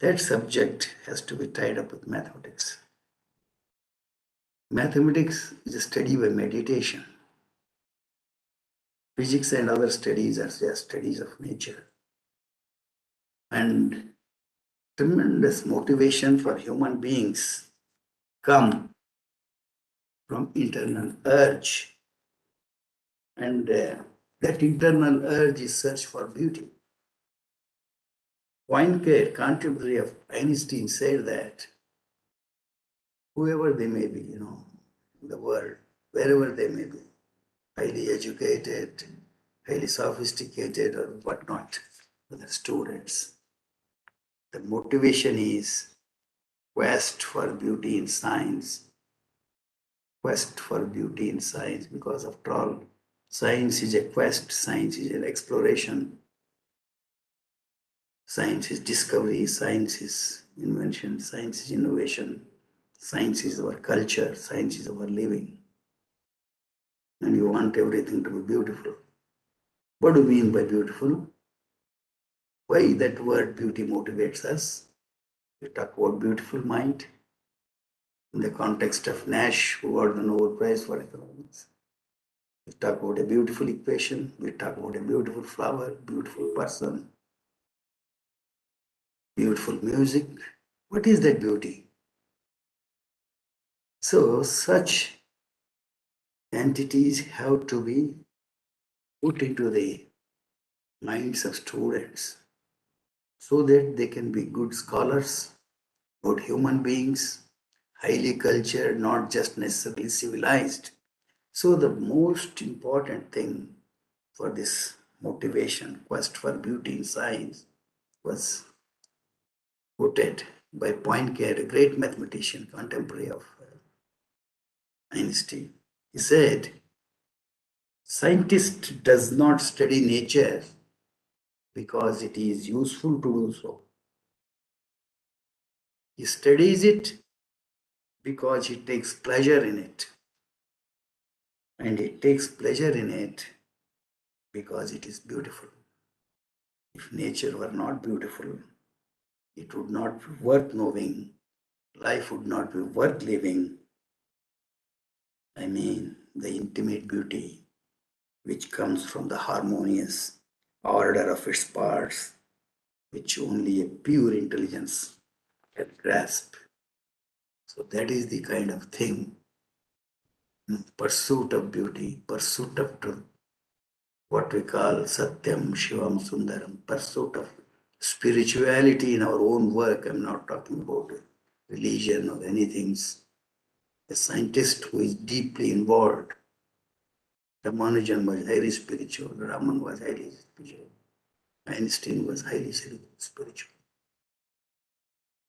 that subject has to be tied up with mathematics. Mathematics is a study by meditation. Physics and other studies are just studies of nature. And tremendous motivation for human beings come from internal urge. And that internal urge is search for beauty. Poincare, contemporary of Einstein, said that whoever they may be, in the world, wherever they may be, highly educated, highly sophisticated, or whatnot, the students, the motivation is quest for beauty in science, quest for beauty in science, because after all, science is a quest, science is an exploration, science is discovery, science is invention, science is innovation, science is our culture, science is our living. And you want everything to be beautiful. What do you mean by beautiful? Why that word beauty motivates us? We talk about beautiful mind in the context of Nash, who got the Nobel Prize for economics. We talk about a beautiful equation, we talk about a beautiful flower, beautiful person, beautiful music. What is that beauty? So such entities have to be put into the minds of students so that they can be good scholars, good human beings, highly cultured, not just necessarily civilized. So the most important thing for this motivation, quest for beauty in science, was quoted by Poincare, a great mathematician, contemporary of Einstein. He said, scientist does not study nature because it is useful to do so. He studies it because he takes pleasure in it. And he takes pleasure in it because it is beautiful. If nature were not beautiful, it would not be worth knowing. Life would not be worth living. I mean, the intimate beauty which comes from the harmonious order of its parts, which only a pure intelligence can grasp. So that is the kind of thing, pursuit of beauty, pursuit of truth, what we call Satyam, Shivam, Sundaram, pursuit of spirituality in our own work. I'm not talking about religion or anything. A scientist who is deeply involved Ramanujan was highly spiritual. Raman was highly spiritual. Einstein was highly spiritual.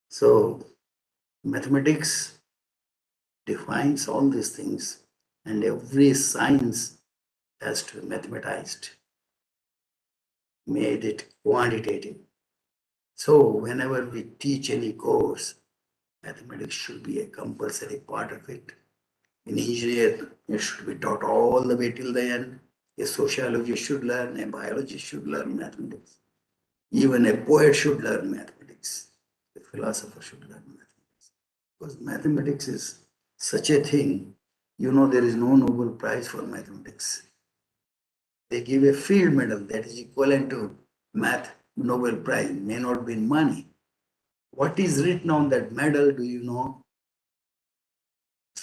So mathematics defines all these things, and every science has to be mathematized, made it quantitative. So whenever we teach any course, mathematics should be a compulsory part of it. In engineer, it should be taught all the way till the end. A sociologist should learn, a biologist should learn mathematics. Even a poet should learn mathematics. A philosopher should learn mathematics. Because mathematics is such a thing, there is no Nobel Prize for mathematics. They give a field medal that is equivalent to math Nobel Prize, may not be in money. What is written on that medal, do you know?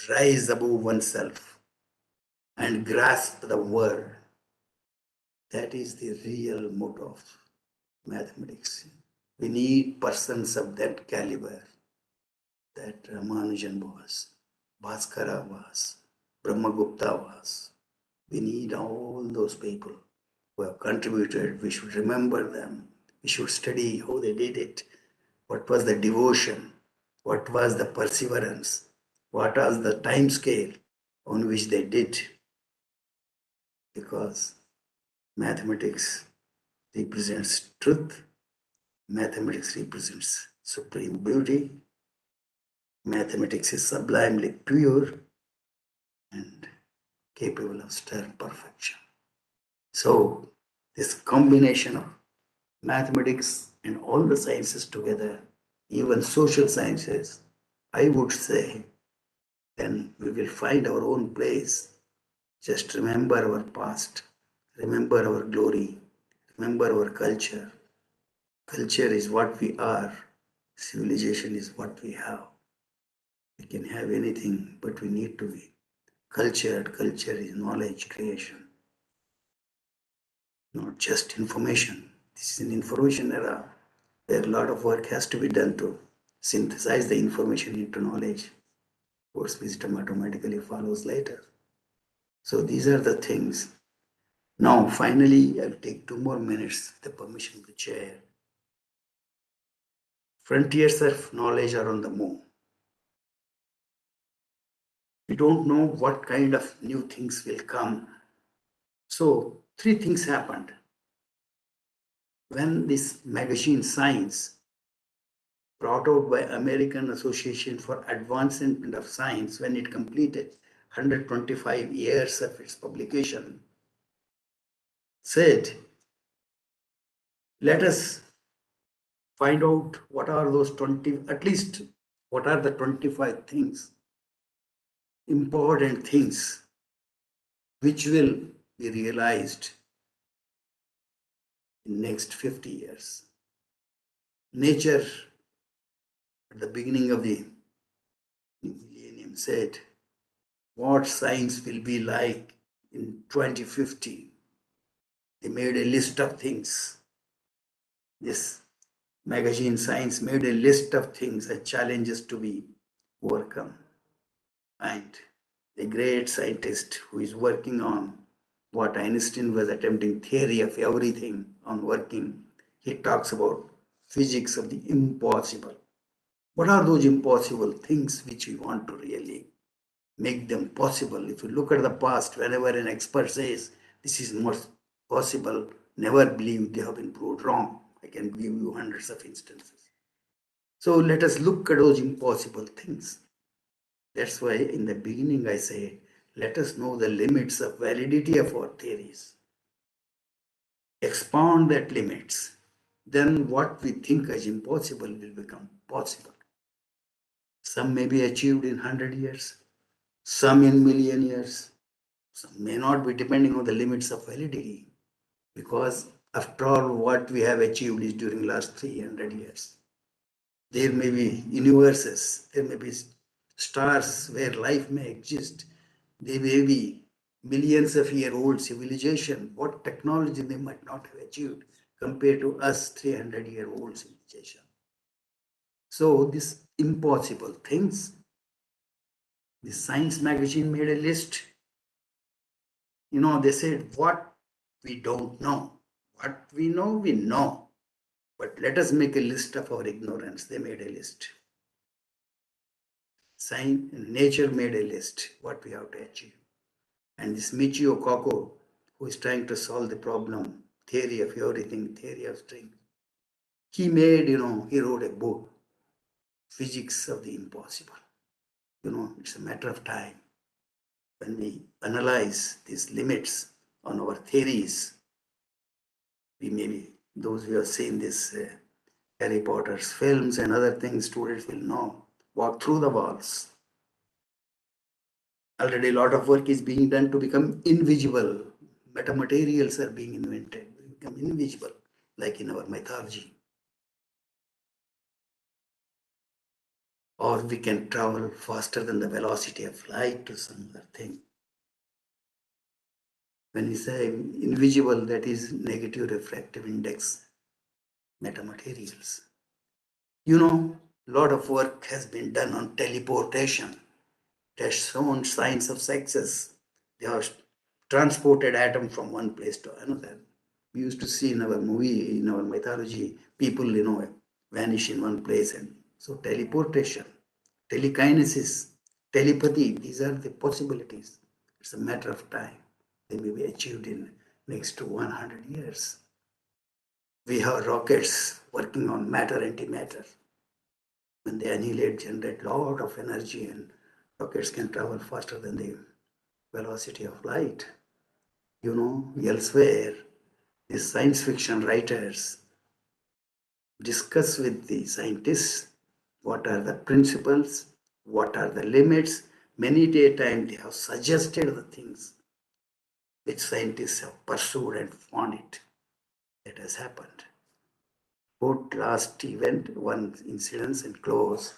Rise above oneself and grasp the world. That is the real motto of mathematics. We need persons of that caliber, that Ramanujan was, Bhaskara was, Brahmagupta was. We need all those people who have contributed. We should remember them. We should study how they did it. What was the devotion? What was the perseverance? What was the time scale on which they did? Because mathematics represents truth. Mathematics represents supreme beauty. Mathematics is sublimely pure and capable of stern perfection. So, this combination of mathematics and all the sciences together, even social sciences, I would say, then we will find our own place. Just remember our past, remember our glory, remember our culture. Culture is what we are, civilization is what we have. We can have anything, but we need to be cultured. Culture is knowledge creation, not just information. This is an information era where a lot of work has to be done to synthesize the information into knowledge. Of course, wisdom automatically follows later. So these are the things. Now, finally, I'll take 2 more minutes with the permission of the chair. Frontiers of knowledge are on the move. We don't know what kind of new things will come. So, 3 things happened. When this magazine Science, brought out by American Association for Advancement of Science, when it completed 125 years of its publication, said, let us find out what are those 20, at least what are the 25 things, important things, which will be realized in next 50 years. Nature, at the beginning of the millennium, said, what science will be like in 2050. They made a list of things. This magazine Science made a list of things and challenges to be overcome. And a great scientist who is working on what Einstein was attempting, theory of everything on working, he talks about physics of the impossible. What are those impossible things which we want to really make them possible? If you look at the past, whenever an expert says this is not possible, never believe they have been proved wrong. I can give you hundreds of instances. So let us look at those impossible things. That's why in the beginning I say, let us know the limits of validity of our theories. Expound that limits. Then what we think as impossible will become possible. Some may be achieved in 100 years, some in million years, some may not be, depending on the limits of validity. Because after all, what we have achieved is during last 300 years. There may be universes, there may be stars where life may exist. There may be millions of year old civilization. What technology they might not have achieved compared to us 300-year-old civilization. So these impossible things, the Science magazine made a list. they said, what we don't know. What we know. But let us make a list of our ignorance. They made a list. Nature made a list, what we have to achieve. And this Michio Kaku, who is trying to solve the problem, theory of everything, theory of strings, he wrote a book, Physics of the Impossible. It's a matter of time. When we analyze these limits on our theories, we maybe, those who have seen this Harry Potter's films and other things, students will know, walk through the walls. Already a lot of work is being done to become invisible. Metamaterials are being invented, become invisible, like in our mythology. Or we can travel faster than the velocity of light to some other thing. When we say invisible, that is negative refractive index metamaterials. A lot of work has been done on teleportation. It has shown signs of success. They have transported atom from one place to another. We used to see in our movie, in our mythology, people, vanish in one place. And so teleportation, telekinesis, telepathy, these are the possibilities. It's a matter of time. They may be achieved in next to 100 years. We have rockets working on matter, antimatter. When they annihilate, generate a lot of energy, and rockets can travel faster than the velocity of light. Elsewhere, the science fiction writers discuss with the scientists what are the principles, what are the limits. Many times they have suggested the things which scientists have pursued and found it. That has happened. Quote last event, one incident and close.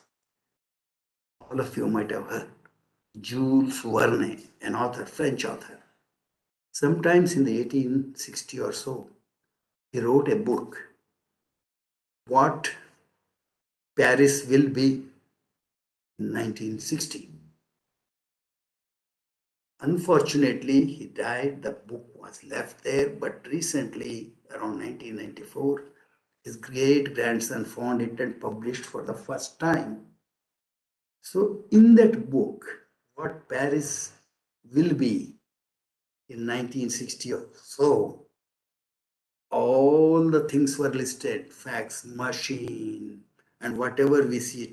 All of you might have heard Jules Verne, an author, French author. Sometimes in the 1860 or so, he wrote a book, What Paris Will Be in 1960. Unfortunately, he died. The book was left there, but recently, around 1994, his great grandson found it and published for the first time. So, in that book, What Paris Will Be in 1960 or so, all the things were listed, fax machine, and whatever we see,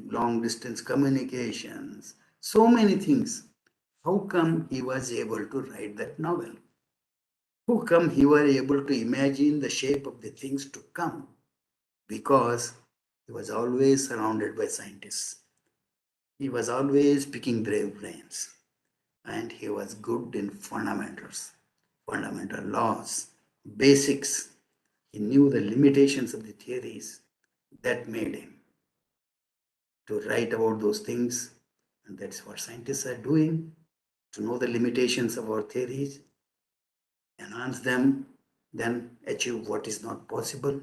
long distance communications, so many things. How come he was able to write that novel? How come he was able to imagine the shape of the things to come? Because he was always surrounded by scientists. He was always picking their brains. And he was good in fundamentals, fundamental laws, basics. He knew the limitations of the theories that made him to write about those things. And that's what scientists are doing, to know the limitations of our theories, enhance them, then achieve what is not possible.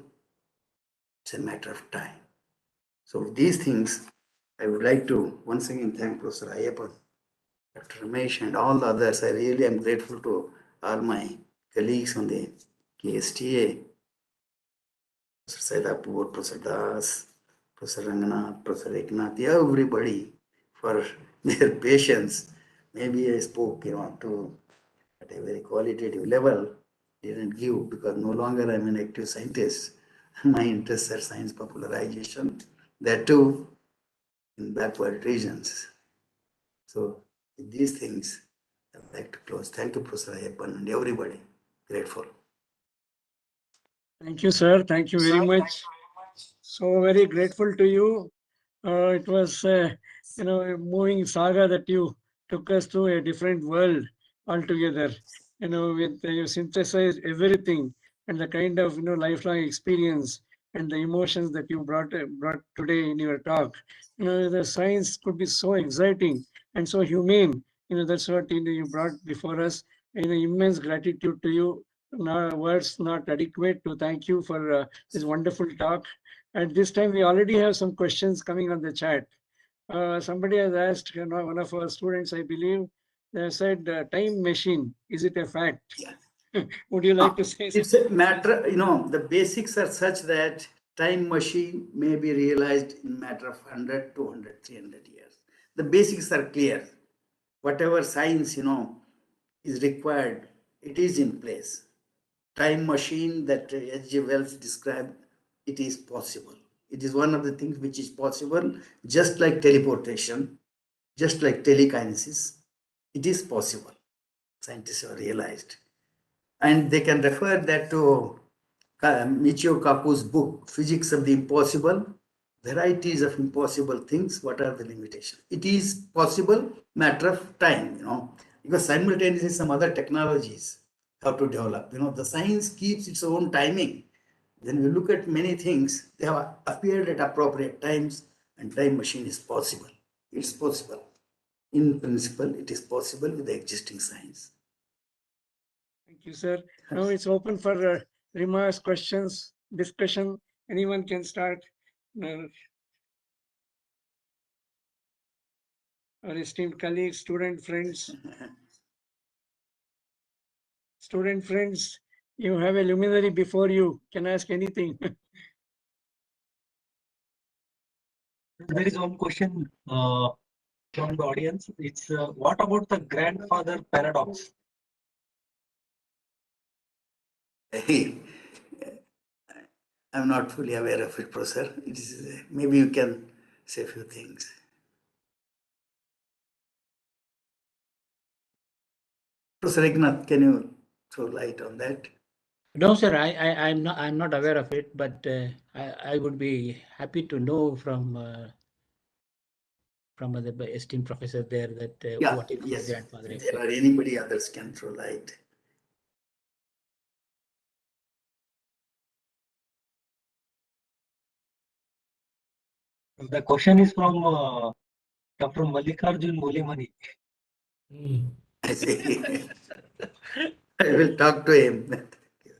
It's a matter of time. So these things, I would like to once again thank Professor Ayyappan, Dr. Ramesh, and all the others. I really am grateful to all my colleagues on the KSTA, Professor Saidapur, Professor Das, Professor Ranganath, Professor Eknath, everybody for their patience. Maybe I spoke, to at a very qualitative level, didn't give because no longer I'm an active scientist. My interests are science popularization, that too in backward regions. So with these things, I'd like to close. Thank you, Professor Ayyappan, and everybody. Grateful. Thank you, sir. Thank you very much. So very grateful to you. It was, a moving saga that you took us to a different world altogether. With you synthesized everything and the kind of lifelong experience and the emotions that you brought today in your talk. The science could be so exciting and so humane. That's what you brought before us. Immense gratitude to you. No words not adequate to thank you for this wonderful talk. At this time, we already have some questions coming on the chat. Somebody has asked, one of our students, I believe, They said time machine. Is it a fact? Yeah. Would you like to say It's something? a matter, the basics are such that time machine may be realized in matter of 100, 200, 300 years. The basics are clear. Whatever science, is required, it is in place. Time machine that H.G. Wells described, it is possible. It is one of the things which is possible, just like teleportation, just like telekinesis. It is possible. Scientists have realized. And they can refer that to Michio Kaku's book, Physics of the Impossible, Varieties of Impossible Things, What Are the Limitations? It is possible, matter of time, because simultaneously some other technologies have to develop. The science keeps its own timing. When we look at many things, they have appeared at appropriate times, and time machine is possible. It's possible. In principle, it is possible with the existing science. Thank you, sir. Now it's open for remarks, questions, discussion. Anyone can start. Uh, our esteemed colleagues, student friends. Student friends, you have a luminary before you. Can ask anything. There is one question from the audience. It's what about the grandfather paradox? I'm not fully aware of it, Professor. It is, maybe you can say a few things. Professor Eknath, can you throw light on that? No, sir, I'm not aware of it, but I would be happy to know from the esteemed professor there that Yeah, what is the yes. grandfather If there effect. are anybody others can throw light. The question is from Dr. Mallikarjun Mulimani. I say, I will talk to him.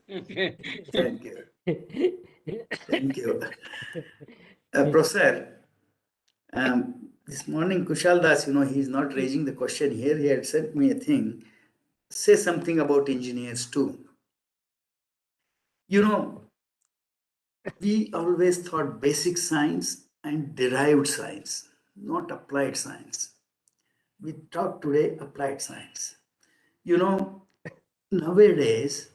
Okay. Thank you. Thank you. Professor, this morning Kushal Das, he's not raising the question here. He had sent me a thing. Say something about engineers too. We always thought basic science and derived science, not applied science. We talk today applied science. Nowadays,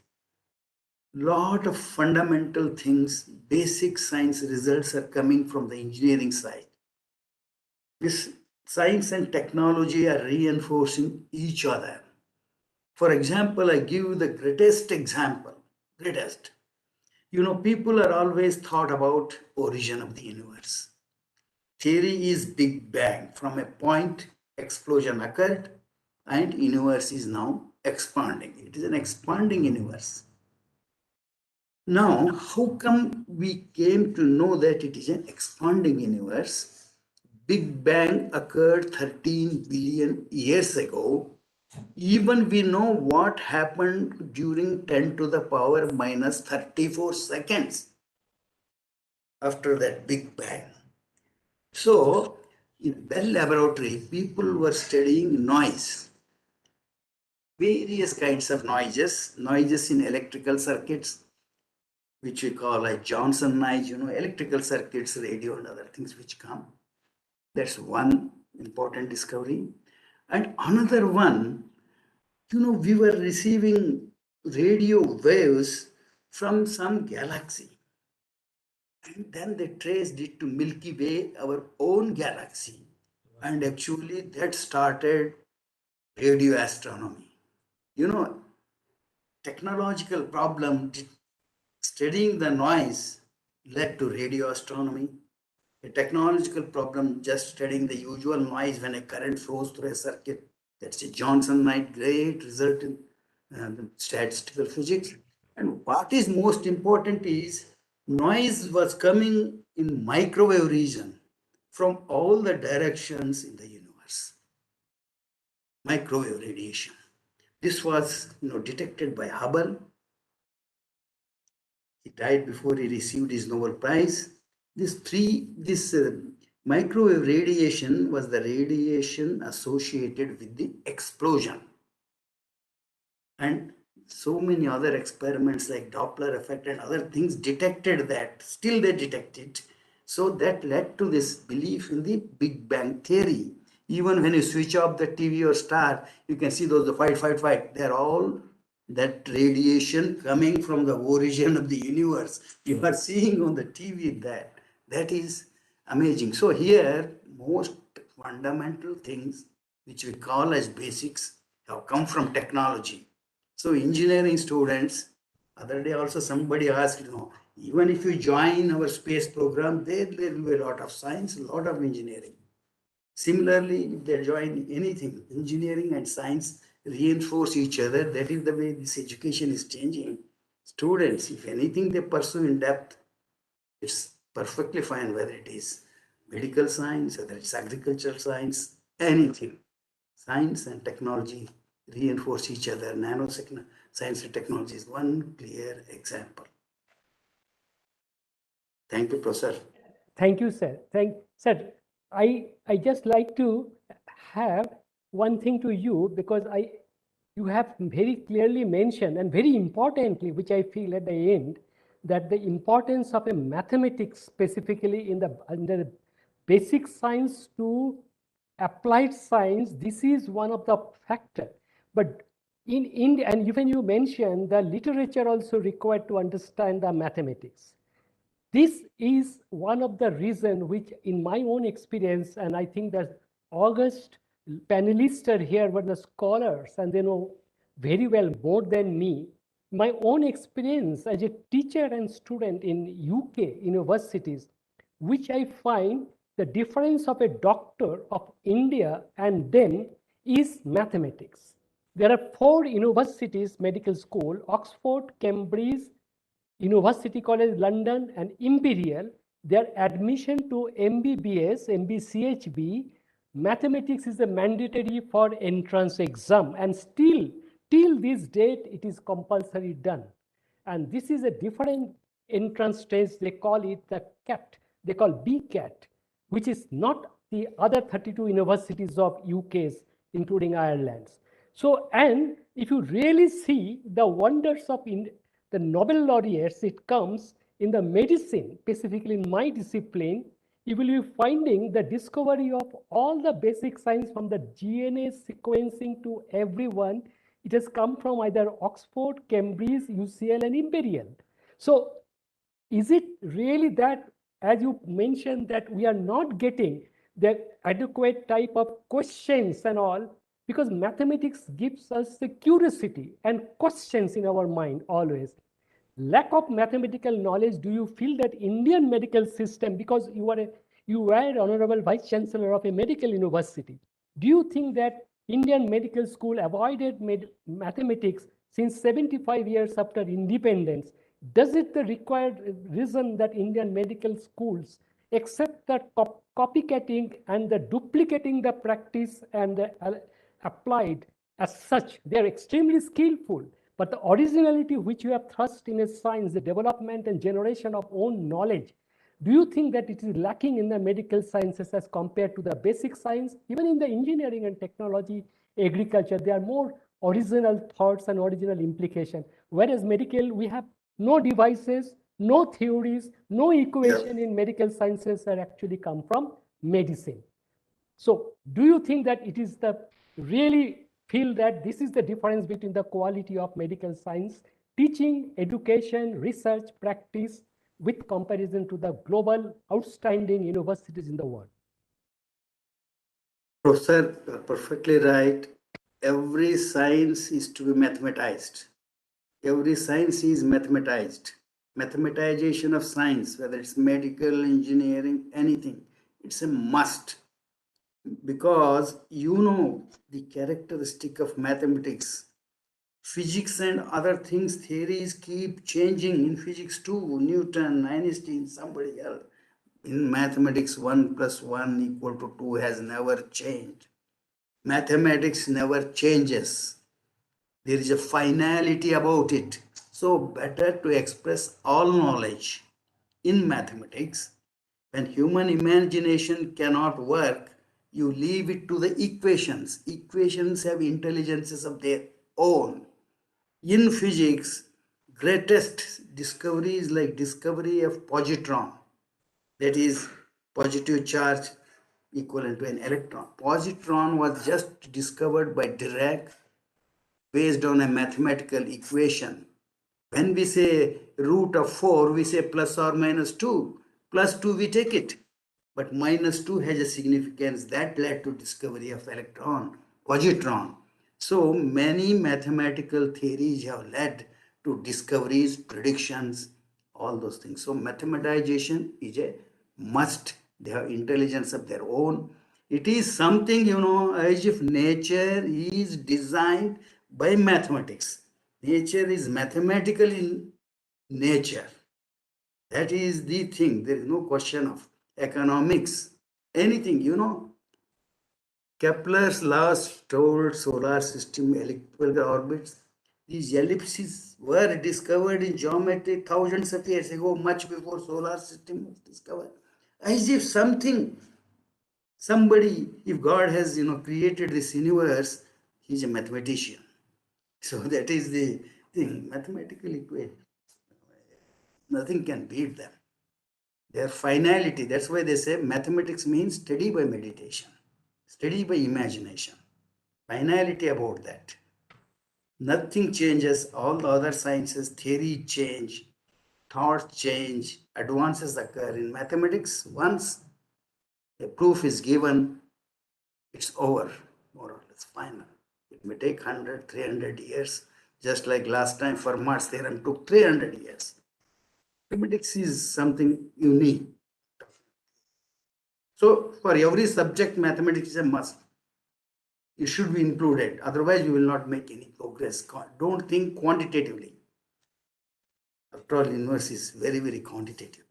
lot of fundamental things, basic science results are coming from the engineering side. This science and technology are reinforcing each other. For example, I give you the greatest example, greatest. People are always thought about origin of the universe. Theory is Big Bang. From a point, explosion occurred, and universe is now expanding. It is an expanding universe. Now, how come we came to know that it is an expanding universe? Big Bang occurred 13 billion years ago. Even we know what happened during 10 to the power minus 34 seconds after that Big Bang. So, in Bell Laboratory, people were studying noise, various kinds of noises in electrical circuits, which we call like Johnson noise, electrical circuits, radio, and other things which come. That's one important discovery. And another one, we were receiving radio waves from some galaxy. And then they traced it to Milky Way, our own galaxy. And actually that started radio astronomy. Technological problem, studying the noise led to radio astronomy. A technological problem, just studying the usual noise when a current flows through a circuit, that's a Johnson night, great result in statistical physics. And what is most important is noise was coming in microwave region from all the directions in the universe. Microwave radiation. This was detected by Hubble. He died before he received his Nobel Prize. This Microwave radiation was the radiation associated with the explosion. And so many other experiments like Doppler effect and other things detected that. Still they detect it. So that led to this belief in the Big Bang theory. Even when you switch off the TV or star, you can see those the fight. They're all that radiation coming from the origin of the universe. You are seeing on the TV that. That is amazing. So here, most fundamental things which we call as basics have come from technology. So engineering students, other day also somebody asked, even if you join our space program, there will be a lot of science, a lot of engineering. Similarly, if they join anything, engineering and science reinforce each other. That is the way this education is changing. Students, if anything they pursue in depth, it's perfectly fine, whether it is medical science, whether it's agricultural science, anything. Science and technology reinforce each other. Nano science and technology is one clear example. Thank you, Professor. Thank you, sir. Sir, I just like to have one thing to you, because you have very clearly mentioned, and very importantly, which I feel at the end, that the importance of a mathematics specifically in the basic science to applied science, this is one of the factor. But in India, and even you mentioned the literature also required to understand the mathematics. This is one of the reasons which, in my own experience, and I think that August panelists are here were the scholars, and they know very well more than me. My own experience as a teacher and student in UK universities, which I find the difference of a doctor of India and them is mathematics. There are 4 universities, medical school, Oxford, Cambridge, University College London and Imperial. Their admission to MBBS, MBCHB, mathematics is a mandatory for entrance exam, and still till this date it is compulsory done. And this is a different entrance test. They call it the CAT. They call BCAT, which is not the other 32 universities of UK's, including Ireland's. So, and if you really see the wonders of the Nobel laureates, it comes in the medicine, specifically in my discipline, you will be finding the discovery of all the basic science from the DNA sequencing to everyone. It has come from either Oxford, Cambridge, UCL, and Imperial. So is it really that, as you mentioned, that we are not getting the adequate type of questions and all, because mathematics gives us the curiosity and questions in our mind always. Lack of mathematical knowledge, do you feel that Indian medical system, because you were Honorable Vice Chancellor of a medical university, do you think that Indian medical school avoided mathematics since 75 years after independence? Does it the required reason that Indian medical schools accept that copycatting and the duplicating the practice and the applied as such? They are extremely skillful, but the originality which you have thrust in a science, the development and generation of own knowledge, do you think that it is lacking in the medical sciences as compared to the basic science? Even in the engineering and technology, agriculture, there are more original thoughts and original implication. Whereas medical, we have no devices, no theories, no equation in medical sciences that actually come from medicine. So do you think that it is the really feel that this is the difference between the quality of medical science, teaching, education, research, practice, with comparison to the global outstanding universities in the world? Professor, you are perfectly right. Every science is to be mathematized. Every science is mathematized. Mathematization of science, whether it's medical, engineering, anything, it's a must. Because the characteristic of mathematics, physics and other things, theories keep changing in physics too. Newton, Einstein, somebody else. In mathematics, 1 + 1 = 2 has never changed. Mathematics never changes. There is a finality about it. So better to express all knowledge in mathematics When human imagination cannot work, you leave it to the equations. Equations have intelligences of their own. In physics, greatest discovery is like discovery of positron, that is positive charge equivalent to an electron. Positron was just discovered by Dirac based on a mathematical equation. When we say root of 4, we say plus or minus 2. Plus 2, we take it. But minus 2 has a significance that led to discovery of electron, positron. So many mathematical theories have led to discoveries, predictions, all those things. So mathematization is a must. They have intelligence of their own. It is something, as if nature is designed by mathematics. Nature is mathematical in nature. That is the thing. There is no question of economics. Anything, Kepler's laws told solar system elliptical orbits. These ellipses were discovered in geometry thousands of years ago, much before solar system was discovered. As if somebody, if God has, created this universe, he's a mathematician. So that is the thing. Mathematical equation, nothing can beat them. Their finality, that's why they say mathematics means study by meditation, study by imagination. Finality about that. Nothing changes. All the other sciences, theory change, thoughts change, advances occur. In mathematics, once a proof is given, it's over, more or less final. It may take 100, 300 years, just like last time Fermat's theorem took 300 years. Mathematics is something unique. So for every subject, mathematics is a must. It should be included. Otherwise, you will not make any progress. Don't think quantitatively. After all, universe is very, very quantitative.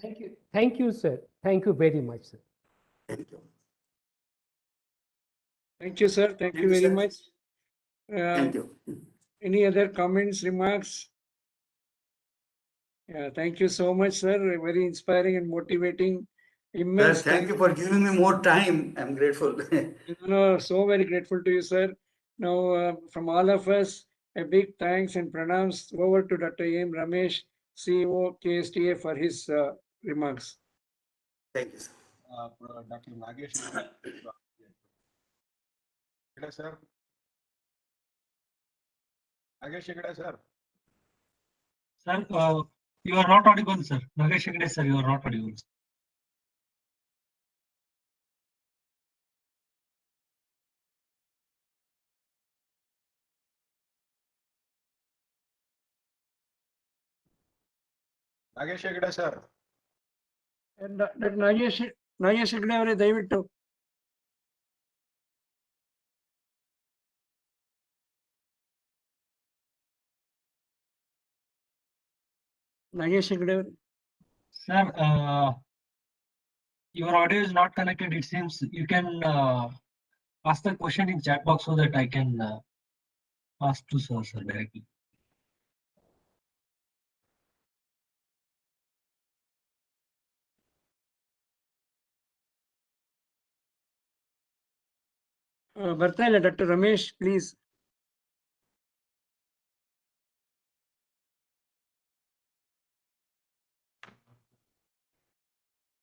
Thank you. Thank you, sir. Thank you very much, sir. Thank you. Thank you, sir. Thank you very much. Thank you. Any other comments, remarks? Yeah, thank you so much, sir. Very inspiring and motivating. Sir, Immense. thank you for giving me more time. I'm grateful. So very grateful to you, sir. Now, from all of us, a big thanks and pranams over to Dr. M. Ramesh, CEO, KSTA, for his remarks. Thank you, sir. Dr. Nagesh. Sir. Nagesh, sir. Sir, you are not audible, sir. Nagesh Hegde, sir, you are not audible. Nagesh Hegde, sir. Nagesh Hegde ಅವರೇ ದಯವಿಟ್ಟು ನಾಗೇಶ್ ಹೆಗ್ಡೆ ಅವರೇ. Sir, your audio is not connected. It seems you can ask the question in chat box so that I can ask to sir directly. ಬರ್ತಾ ಇಲ್ಲ doctor Ramesh, please.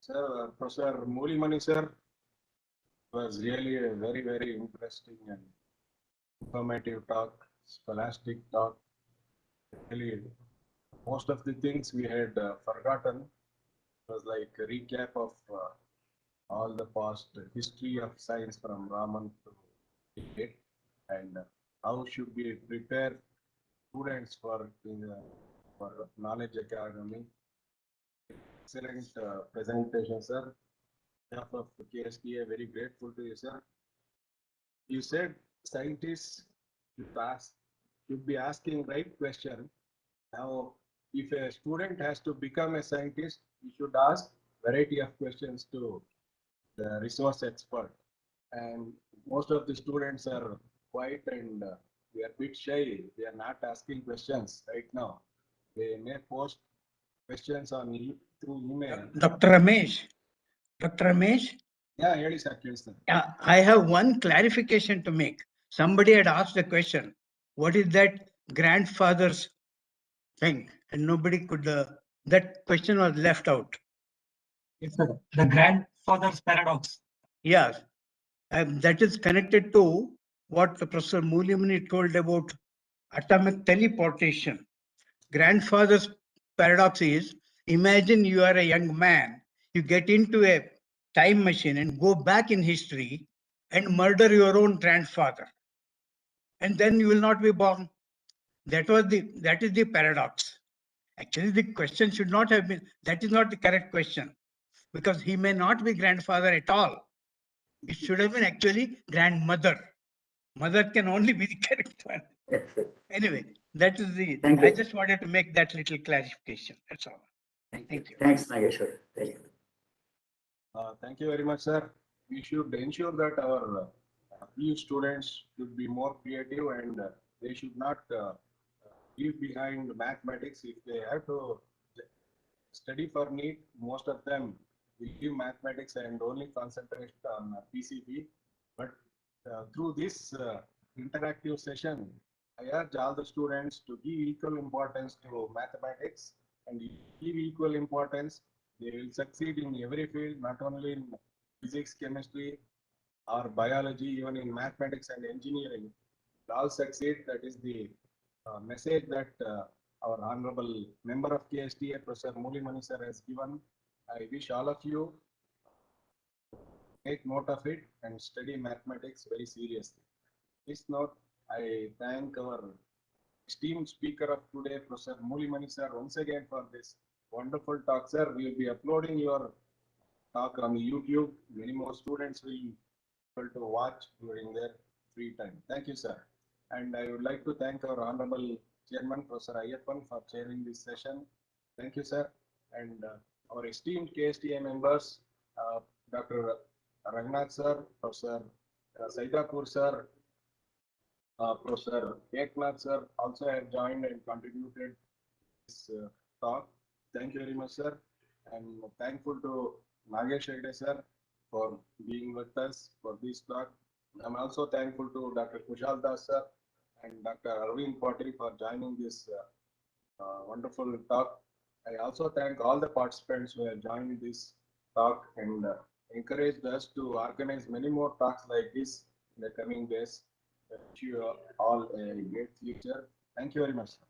Sir, Professor Mulimani, sir, was really a very, very interesting and informative talk, scholastic talk. Really, most of the things we had forgotten. It was like a recap of all the past history of science from Raman to date, and how should we prepare students for knowledge economy. Excellent presentation, sir. On behalf of KSTA, very grateful to you, sir. You said scientists should be asking right question. Now, if a student has to become a scientist, he should ask variety of questions to the resource expert. And most of the students are quiet and they are a bit shy. They are not asking questions right now. They may post questions on through email. Dr. Ramesh, Yeah, ಹೇಳಿ sir, ಕೇಳಿಸ್ತದೆ. I have one clarification to make. Somebody had asked the question, what is that grandfather's thing? And nobody could, that question was left out. Yes, sir. The grandfather's paradox. Yes, that is connected to what the Professor Mulimani told about atomic teleportation. Grandfather's paradox is, imagine you are a young man, you get into a time machine and go back in history and murder your own grandfather. And then you will not be born. That is the paradox. Actually, the question should not have been, that is not the correct question, because he may not be grandfather at all. It should have been actually grandmother. Mother can only be the correct one. Anyway, that is the, Thank I you. just wanted to make that little clarification. That's all. Thank you. Thanks, Nageshwar. Thank you. Thank you very much, sir. We should ensure that our PU students should be more creative and they should not leave behind mathematics. If they have to study for NEET, most of them will leave mathematics and only concentrate on PCB. But through this interactive session, I urge all the students to give equal importance to mathematics, and give equal importance. They will succeed in every field, not only in physics, chemistry, or biology, even in mathematics and engineering. They all succeed. That is the message that our honorable member of KSTA, Professor Mulimani sir, has given. I wish all of you take note of it and study mathematics very seriously. This note, I thank our esteemed speaker of today, Professor Mulimani sir, once again for this wonderful talk, sir. We will be uploading your talk on YouTube. Many more students will be able to watch during their free time. Thank you, sir. And I would like to thank our honorable chairman, Professor Ayyappan, for chairing this session. Thank you, sir. And our esteemed KSTA members, Dr. Raghunath sir, Professor Saidapur sir, Professor Eknath sir also have joined and contributed this talk. Thank you very much, sir. I'm thankful to Nagesh Hegde sir for being with us for this talk. I'm also thankful to Dr. Kushal Das sir and Dr. Arvind Patil for joining this wonderful talk. I also thank all the participants who have joined this talk and encouraged us to organize many more talks like this in the coming days. I wish you all a great future. Thank you very much, sir.